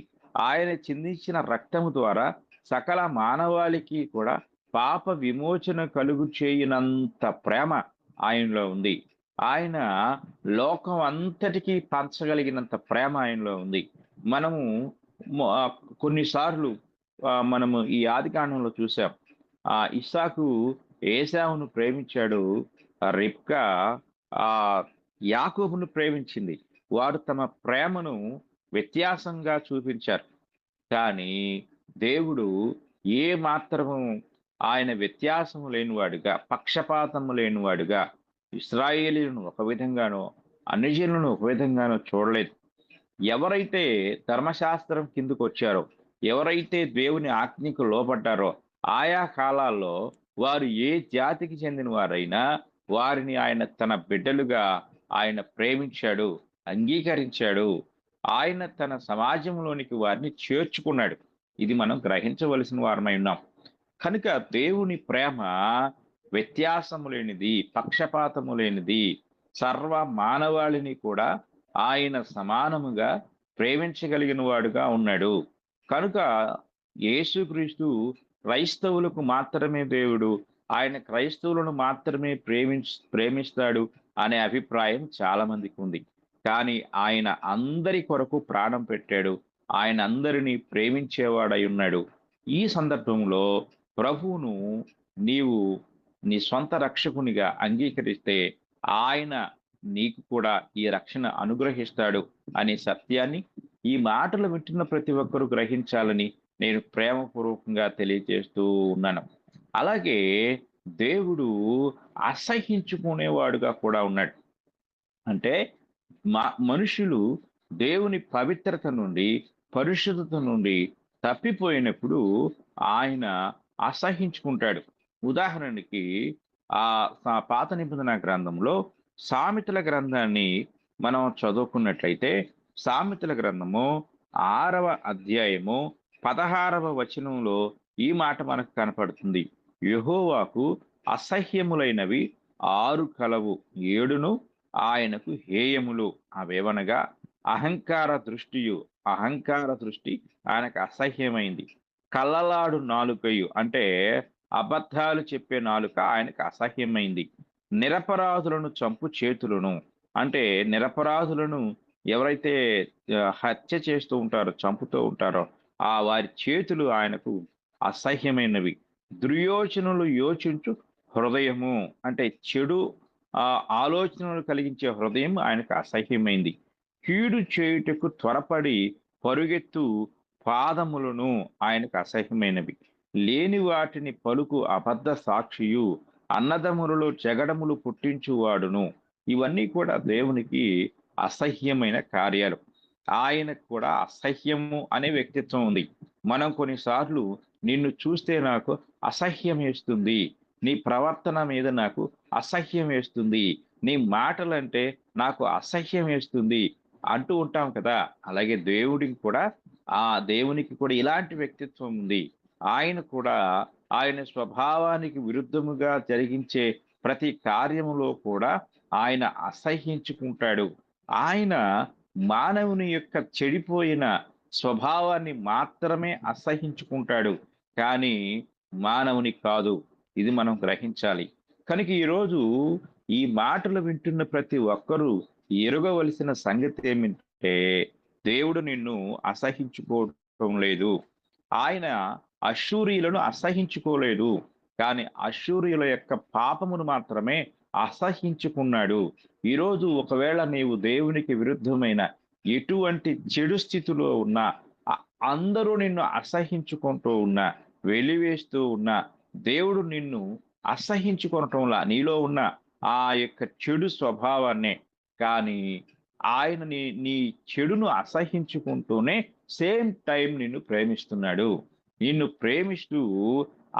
ఆయన చిందించిన రక్తము ద్వారా సకల మానవాళికి కూడా పాప విమోచన కలుగు చేయనంత ప్రేమ ఆయనలో ఉంది. ఆయన లోకం అంతటికీ పంచగలిగినంత ప్రేమ ఆయనలో ఉంది. మనము కొన్నిసార్లు మనము ఈ ఆదికాండంలో చూసాం. ఇస్సాకు ఏశావును ప్రేమించాడు, రిబ్కా యాకోబును ప్రేమించింది. వారు తమ ప్రేమను వ్యత్యాసంగా చూపించారు. కానీ దేవుడు ఏ మాత్రము ఆయన వ్యత్యాసము లేనివాడుగా, పక్షపాతము లేనివాడుగా ఇశ్రాయేలీలను ఒక విధంగానో అన్యజనులను ఒక విధంగానో చూడలేదు. ఎవరైతే ధర్మశాస్త్రం కిందకు వచ్చారో, ఎవరైతే దేవుని ఆజ్ఞకు లోపడ్డారో, ఆయా కాలాల్లో వారు ఏ జాతికి చెందిన వారైనా వారిని ఆయన తన బిడ్డలుగా ఆయన ప్రేమించాడు, అంగీకరించాడు. ఆయన తన సమాజంలోనికి వారిని చేర్చుకున్నాడు. ఇది మనం గ్రహించవలసిన వారమై ఉన్నాం. కనుక దేవుని ప్రేమ వ్యత్యాసము లేనిది, పక్షపాతము లేనిది, సర్వ మానవాళిని కూడా ఆయన సమానముగా ప్రేమించగలిగిన వాడుగా ఉన్నాడు. కనుక యేసుక్రీస్తు క్రైస్తవులకు మాత్రమే దేవుడు, ఆయన క్రైస్తవులను మాత్రమే ప్రేమిస్తాడు అనే అభిప్రాయం చాలా మందికి ఉంది. కానీ ఆయన అందరి కొరకు ప్రాణం పెట్టాడు. ఆయన అందరినీ ప్రేమించేవాడై ఉన్నాడు. ఈ సందర్భంలో ప్రభువును నీవు నీ సొంత రక్షకునిగా అంగీకరిస్తే ఆయన నీకు కూడా ఈ రక్షణ అనుగ్రహిస్తాడు అనే సత్యాన్ని ఈ మాటలు వింటున్న ప్రతి ఒక్కరూ గ్రహించాలని నేను ప్రేమపూర్వకంగా తెలియజేస్తూ ఉన్నాను. అలాగే దేవుడు అసహించుకునేవాడుగా కూడా ఉన్నాడు. అంటే మనుషులు దేవుని పవిత్రత నుండి, పరిశుద్ధత నుండి తప్పిపోయినప్పుడు ఆయన అసహించుకుంటాడు. ఉదాహరణకి పాత నిబంధన గ్రంథంలో సామెతల గ్రంథాన్ని మనం చదువుకున్నట్లయితే, సామెతల గ్రంథము 6వ అధ్యాయము 16వ వచనంలో ఈ మాట మనకు కనపడుతుంది. యెహోవాకు అసహ్యములైనవి 6 కలవు, 7ను ఆయనకు హేయములు. అవేవనగా అహంకార దృష్టి ఆయనకు అసహ్యమైంది. కళ్ళలాడు నాలుకయు, అంటే అబద్ధాలు చెప్పే నాలుక ఆయనకు అసహ్యమైంది. నిరపరాధులను చంపు చేతులను, అంటే నిరపరాధులను ఎవరైతే హత్య చేస్తూ ఉంటారో, చంపుతూ ఉంటారో వారి చేతులు ఆయనకు అసహ్యమైనవి. దుర్యోచనలు యోచించు హృదయము, అంటే చెడు ఆలోచనలు కలిగించే హృదయం ఆయనకు అసహ్యమైంది. కీడు చేయుటకు త్వరపడి పరుగెత్తు పాదములను ఆయనకు అసహ్యమైనవి. లేని వాటిని పలుకు అబద్ధ సాక్షియు, అన్నదమ్ములలో జగడములు పుట్టించువాడును. ఇవన్నీ కూడా దేవునికి అసహ్యమైన కార్యాలు. ఆయనకు కూడా అసహ్యము అనే వ్యక్తిత్వం ఉంది. మనం కొన్నిసార్లు నిన్ను చూస్తే నాకు అసహ్యం వేస్తుంది, నీ ప్రవర్తన మీద నాకు అసహ్యం వేస్తుంది, నీ మాటలంటే నాకు అసహ్యం వేస్తుంది అంటూ ఉంటాం కదా. అలాగే దేవునికి కూడా ఇలాంటి వ్యక్తిత్వం ఉంది. ఆయన కూడా ఆయన స్వభావానికి విరుద్ధముగా జరిగించే ప్రతి కార్యములో కూడా ఆయన అసహ్యించుకుంటాడు. ఆయన మానవుని యొక్క చెడిపోయిన స్వభావాన్ని మాత్రమే అసహ్యించుకుంటాడు. కానీ మానవునికి కాదు. ఇది మనం గ్రహించాలి. కనుక ఈరోజు ఈ మాటలు వింటున్న ప్రతి ఒక్కరూ ఎరుగవలసిన సంగతి ఏమిటంటే, దేవుడు నిన్ను అసహించుకోవటం లేదు. ఆయన అష్షూరీయులను అసహించుకోలేదు. కానీ అష్షూరీయుల యొక్క పాపమును మాత్రమే అసహించుకున్నాడు. ఈరోజు ఒకవేళ నీవు దేవునికి విరుద్ధమైన ఎటువంటి చెడు స్థితిలో ఉన్నా, అందరూ నిన్ను అసహించుకుంటూ ఉన్నా, వెలివేస్తూ ఉన్నా, దేవుడు నిన్ను అసహించుకొనటంలా నీలో ఉన్న ఆ యొక్క చెడు స్వభావాన్నే, కానీ ఆయన నీ చెడును అసహించుకుంటూనే సేమ్ టైం నిన్ను ప్రేమిస్తున్నాడు. నిన్ను ప్రేమిస్తూ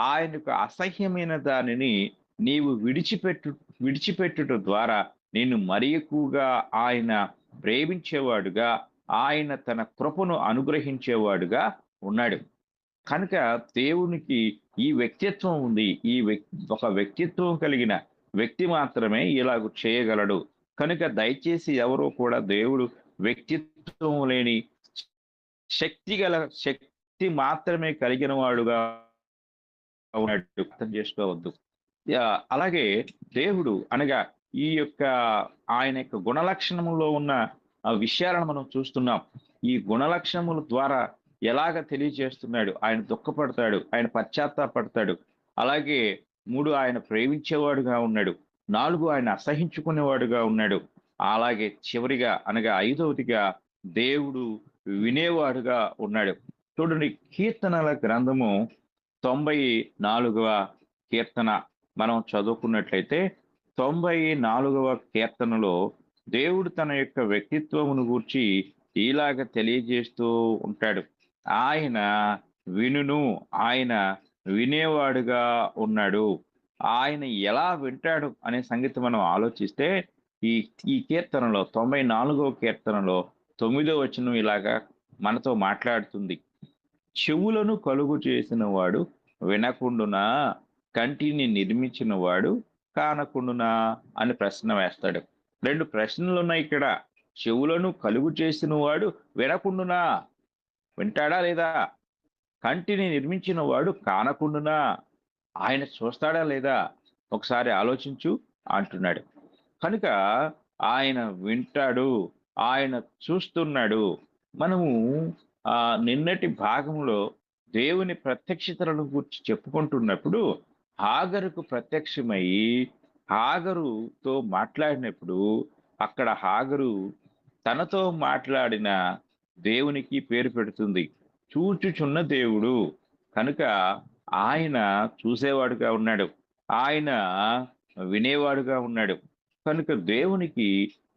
ఆయనకు అసహ్యమైన దానిని నీవు విడిచిపెట్టుట ద్వారా నిన్ను మరి ఎక్కువగా ఆయన ప్రేమించేవాడుగా, ఆయన తన కృపను అనుగ్రహించేవాడుగా ఉన్నాడు. కనుక దేవునికి ఈ వ్యక్తిత్వం ఉంది. ఒక వ్యక్తిత్వం కలిగిన వ్యక్తి మాత్రమే ఇలాగ చేయగలడు. కనుక దయచేసి ఎవరో కూడా దేవుడు వ్యక్తిత్వం లేని శక్తి మాత్రమే కలిగిన వాడుగా ఉన్నట్టు అర్థం చేసుకోవద్దు. అలాగే దేవుడు అనగా ఈ యొక్క ఆయన యొక్క గుణలక్షణములో ఉన్న విషయాలను మనం చూస్తున్నాం. ఈ గుణలక్షణముల ద్వారా ఎలాగ తెలియజేస్తున్నాడు. ఆయన దుఃఖపడతాడు, ఆయన పశ్చాత్తాపడతాడు. అలాగే 3 ఆయన ప్రేమించేవాడుగా ఉన్నాడు. 4 ఆయన అసహించుకునేవాడుగా ఉన్నాడు. అలాగే చివరిగా అనగా 5వదిగా దేవుడు వినేవాడుగా ఉన్నాడు. చూడండి, కీర్తనల గ్రంథము 94వ కీర్తన మనం చదువుకున్నట్లయితే 94వ కీర్తనలో దేవుడు తన యొక్క వ్యక్తిత్వమును గూర్చి ఇలాగ తెలియజేస్తూ ఉంటాడు. ఆయన వినును, ఆయన వినేవాడుగా ఉన్నాడు. ఆయన ఎలా వింటాడు అనే సంగతి మనం ఆలోచిస్తే ఈ కీర్తనలో 94వ కీర్తనలో 9వ వచనం ఇలాగా మనతో మాట్లాడుతుంది. చెవులను కలుగు చేసిన వాడు వినకుండునా, కంటిని నిర్మించిన వాడు కానకుండునా అని ప్రశ్న వేస్తాడు. 2 ప్రశ్నలు ఉన్నాయి ఇక్కడ. చెవులను కలుగు చేసిన వాడు వినకుండునా, వింటాడా లేదా? కంటిని నిర్మించిన వాడు కానకుండునా, ఆయన చూస్తాడా లేదా? ఒకసారి ఆలోచించు అంటున్నాడు. కనుక ఆయన వింటాడు, ఆయన చూస్తున్నాడు. మనము నిన్నటి భాగంలో దేవుని ప్రత్యక్షతలను గురించి చెప్పుకుంటున్నప్పుడు హాగరుకు ప్రత్యక్షమై హాగరుతో మాట్లాడినప్పుడు అక్కడ హాగరు తనతో మాట్లాడిన దేవునికి పేరు పెడుతుంది, చూచుచున్న దేవుడు. కనుక ఆయన చూసేవాడుగా ఉన్నాడు, ఆయన వినేవాడుగా ఉన్నాడు. కనుక దేవునికి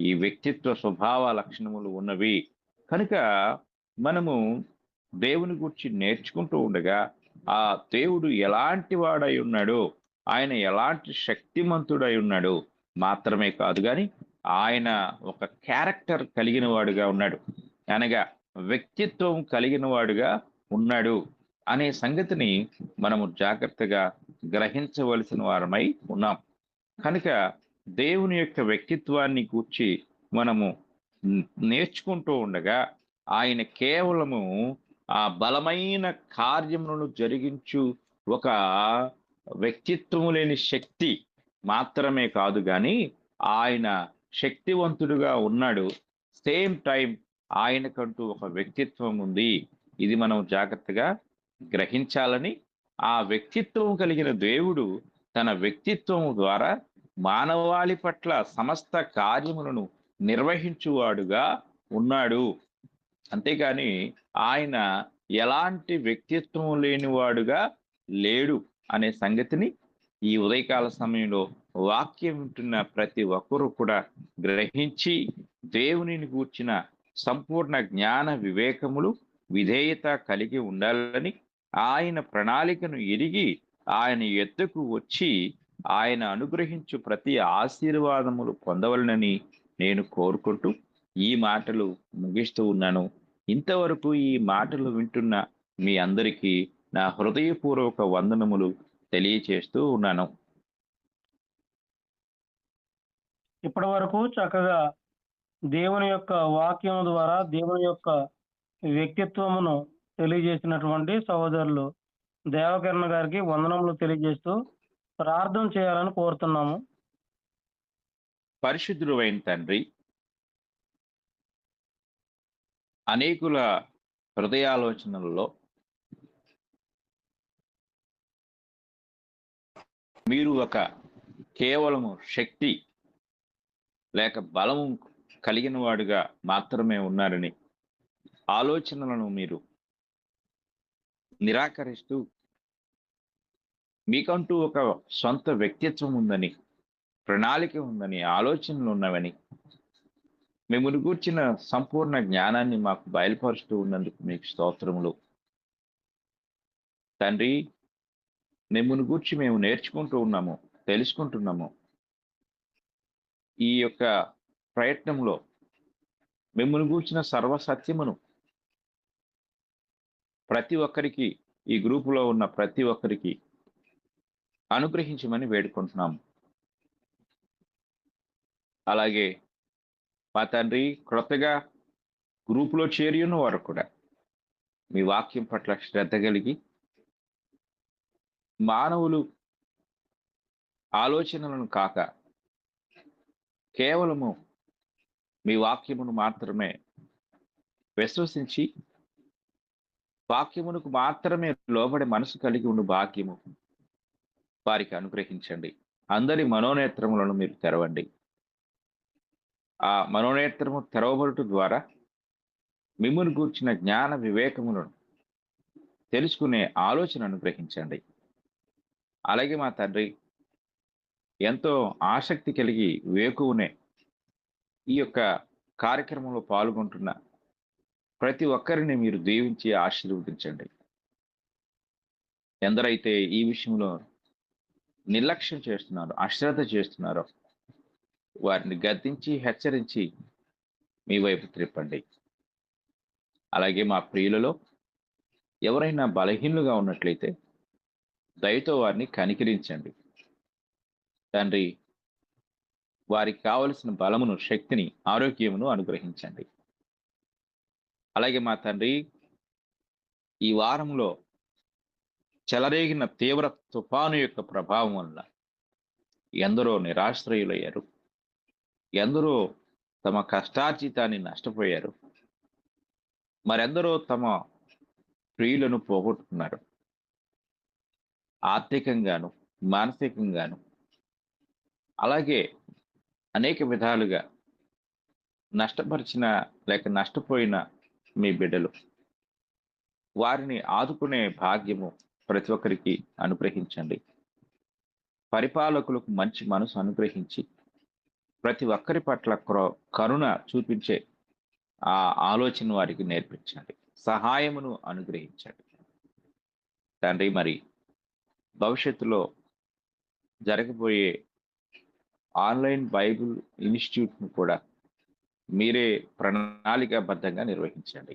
ఈ వ్యక్తిత్వ స్వభావ లక్షణములు ఉన్నవి. కనుక మనము దేవుని గురించి నేర్చుకుంటూ ఉండగా ఆ దేవుడు ఎలాంటి వాడై ఉన్నాడో, ఆయన ఎలాంటి శక్తిమంతుడై ఉన్నాడు మాత్రమే కాదు, కానీ ఆయన ఒక క్యారెక్టర్ కలిగిన వాడుగా ఉన్నాడు, అనగా వ్యక్తిత్వం కలిగిన వాడుగా ఉన్నాడు అనే సంగతిని మనము జాగ్రత్తగా గ్రహించవలసిన వారమై ఉన్నాం. కనుక దేవుని యొక్క వ్యక్తిత్వాన్ని గూర్చి మనము నేర్చుకుంటూ ఉండగా ఆయన కేవలము ఆ బలమైన కార్యములను జరిగించు ఒక వ్యక్తిత్వము లేని శక్తి మాత్రమే కాదు, కానీ ఆయన శక్తివంతుడుగా ఉన్నాడు. సేమ్ టైం ఆయనకంటూ ఒక వ్యక్తిత్వం ఉంది. ఇది మనం జాగ్రత్తగా గ్రహించాలని, ఆ వ్యక్తిత్వం కలిగిన దేవుడు తన వ్యక్తిత్వం ద్వారా మానవాళి పట్ల సమస్త కార్యములను నిర్వహించువాడుగా ఉన్నాడు. అంతేగాని ఆయన ఎలాంటి వ్యక్తిత్వం లేనివాడుగా లేడు అనే సంగతిని ఈ ఉదయకాల సమయంలో వాక్యం వింటున్న ప్రతి ఒక్కరూ కూడా గ్రహించి దేవునిని గూర్చిన సంపూర్ణ జ్ఞాన వివేకములు విధేయత కలిగి ఉండాలని, ఆయన ప్రణాళికను ఎరిగి ఆయన ఎద్దుకు వచ్చి ఆయన అనుగ్రహించు ప్రతి ఆశీర్వాదములు పొందవలనని నేను కోరుకుంటూ ఈ మాటలు ముగిస్తూ ఉన్నాను. ఇంతవరకు ఈ మాటలు వింటున్న మీ అందరికీ నా హృదయపూర్వక వందనములు తెలియచేస్తూ ఉన్నాను. ఇప్పటి వరకు చక్కగా దేవుని యొక్క వాక్యం ద్వారా దేవుని యొక్క వ్యక్తిత్వమును తెలియజేసినటువంటి సహోదరులు దేవకరణ గారికి వందనములు తెలియజేస్తూ ప్రార్థన చేయాలని కోరుతున్నాము. పరిశుద్ధుడు అయిన తండ్రి, అనేకుల హృదయాలోచనలలో మీరు ఒక కేవలము శక్తి లేక బలము కలిగిన వాడుగా మాత్రమే ఉన్నారని ఆలోచనలను మీరు నిరాకరిస్తూ మీకంటూ ఒక సొంత వ్యక్తిత్వం ఉందని, ప్రణాళిక ఉందని, ఆలోచనలు ఉన్నవని, మిమ్మల్ని గూర్చిన సంపూర్ణ జ్ఞానాన్ని మాకు బయలుపరుస్తూ ఉన్నందుకు మీకు స్తోత్రములు. తండ్రి, మిమ్మల్ని గూర్చి మేము నేర్చుకుంటూ ఉన్నాము, తెలుసుకుంటున్నాము. ఈ యొక్క ప్రయత్నంలో మిమ్మల్ని గూర్చిన సర్వసత్యమును ప్రతి ఒక్కరికి, ఈ గ్రూపులో ఉన్న ప్రతి ఒక్కరికి అనుగ్రహించమని వేడుకుంటున్నాము. అలాగే మా తండ్రి, క్రొత్తగా గ్రూపులో చేరి ఉన్న వారు కూడా మీ వాక్యం పట్ల శ్రద్ధ కలిగి మానవులు ఆలోచనలను కాక కేవలము మీ వాక్యమును మాత్రమే విశ్వసించి వాక్యమునకు మాత్రమే లోబడి మనసు కలిగి ఉండు భాగ్యము వారికి అనుగ్రహించండి. అందరి మనోనేత్రములను మీరు తెరవండి. ఆ మనోనేత్రము తెరవబడుట ద్వారా మిమ్మును గూర్చిన జ్ఞాన వివేకములను తెలుసుకునే ఆలోచన అనుగ్రహించండి. అలాగే మా తండ్రి, ఎంతో ఆసక్తి కలిగి వేకువనే ఈ యొక్క కార్యక్రమంలో పాల్గొంటున్న ప్రతి ఒక్కరిని మీరు దీవించి ఆశీర్వదించండి. ఎందరైతే ఈ విషయంలో నిర్లక్ష్యం చేస్తున్నారో, అశ్రద్ధ చేస్తున్నారో వారిని గద్దించి హెచ్చరించి మీ వైపు త్రిప్పండి. అలాగే మా ప్రియులలో ఎవరైనా బలహీనులుగా ఉన్నట్లయితే దయతో వారిని కనికరించండి. తండ్రి, వారికి కావలసిన బలమును, శక్తిని, ఆరోగ్యమును అనుగ్రహించండి. అలాగే మా తండ్రి, ఈ వారంలో చెలరేగిన తీవ్ర తుఫాను యొక్క ప్రభావం వల్ల ఎందరో నిరాశ్రయులయ్యారు, ఎందరో తమ కష్టార్జితాన్ని నష్టపోయారు, మరెందరో తమ ప్రియులను పోగొట్టుకున్నారు. ఆర్థికంగాను, మానసికంగాను, అలాగే అనేక విధాలుగా నష్టపరిచిన లేక నష్టపోయిన మీ బిడ్డలు, వారిని ఆదుకునే భాగ్యము ప్రతి ఒక్కరికి అనుగ్రహించండి. పరిపాలకులకు మంచి మనసు అనుగ్రహించి ప్రతి ఒక్కరి పట్ల కరుణ చూపించే ఆ ఆలోచన వారికి నేర్పించండి. సహాయమును అనుగ్రహించండి. తండ్రి, మరి భవిష్యత్తులో జరగబోయే ఆన్లైన్ బైబిల్ ఇన్స్టిట్యూట్ను కూడా మీరే ప్రణాళికాబద్ధంగా నిర్వహించండి.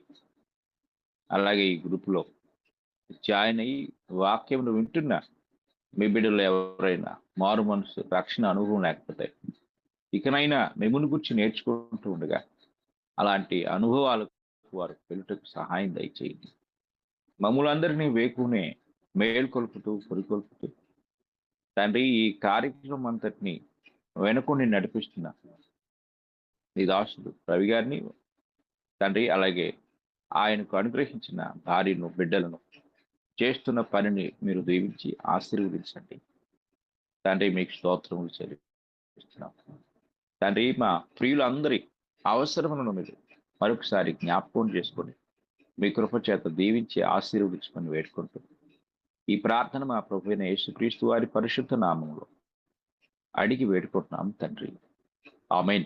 అలాగే ఈ గ్రూపులో జాయిన్ అయ్యి వాక్యమును వింటున్న మీ బిడ్డలు ఎవరైనా మారు మనసు, రక్షణ అనుభవం లేకపోతే ఇకనైనా మిమ్మును గురించి నేర్చుకుంటూ ఉండగా అలాంటి అనుభవాలకు వారు పెళ్ళుటకు సహాయం దయచేయండి. మమ్ములందరినీ వేకునే మేల్కొల్పుతూ, పురికొల్పుతూ తండ్రి, ఈ కార్యక్రమం అంతటిని వెనుకొని నడిపిస్తున్న మీ దాసుడు రవి గారిని తండ్రి, అలాగే ఆయనకు అనుగ్రహించిన భార్యను, బిడ్డలను, చేస్తున్న పనిని మీరు దీవించి ఆశీర్వదించండి. తండ్రి, మీకు స్తోత్రములు చెల్లిస్తున్నాం. తండ్రి, మా ప్రియులందరి అవసరములను మీరు మరొకసారి జ్ఞాపకం చేసుకొని మీ కృప చేత దీవించి ఆశీర్వదించుకొని వేడుకుంటూ ఈ ప్రార్థన మా ప్రభువైన యేసుక్రీస్తు వారి పరిశుద్ధ నామములో అడిగి వేడుకుంటున్నాం తండ్రి. ఆమేన్.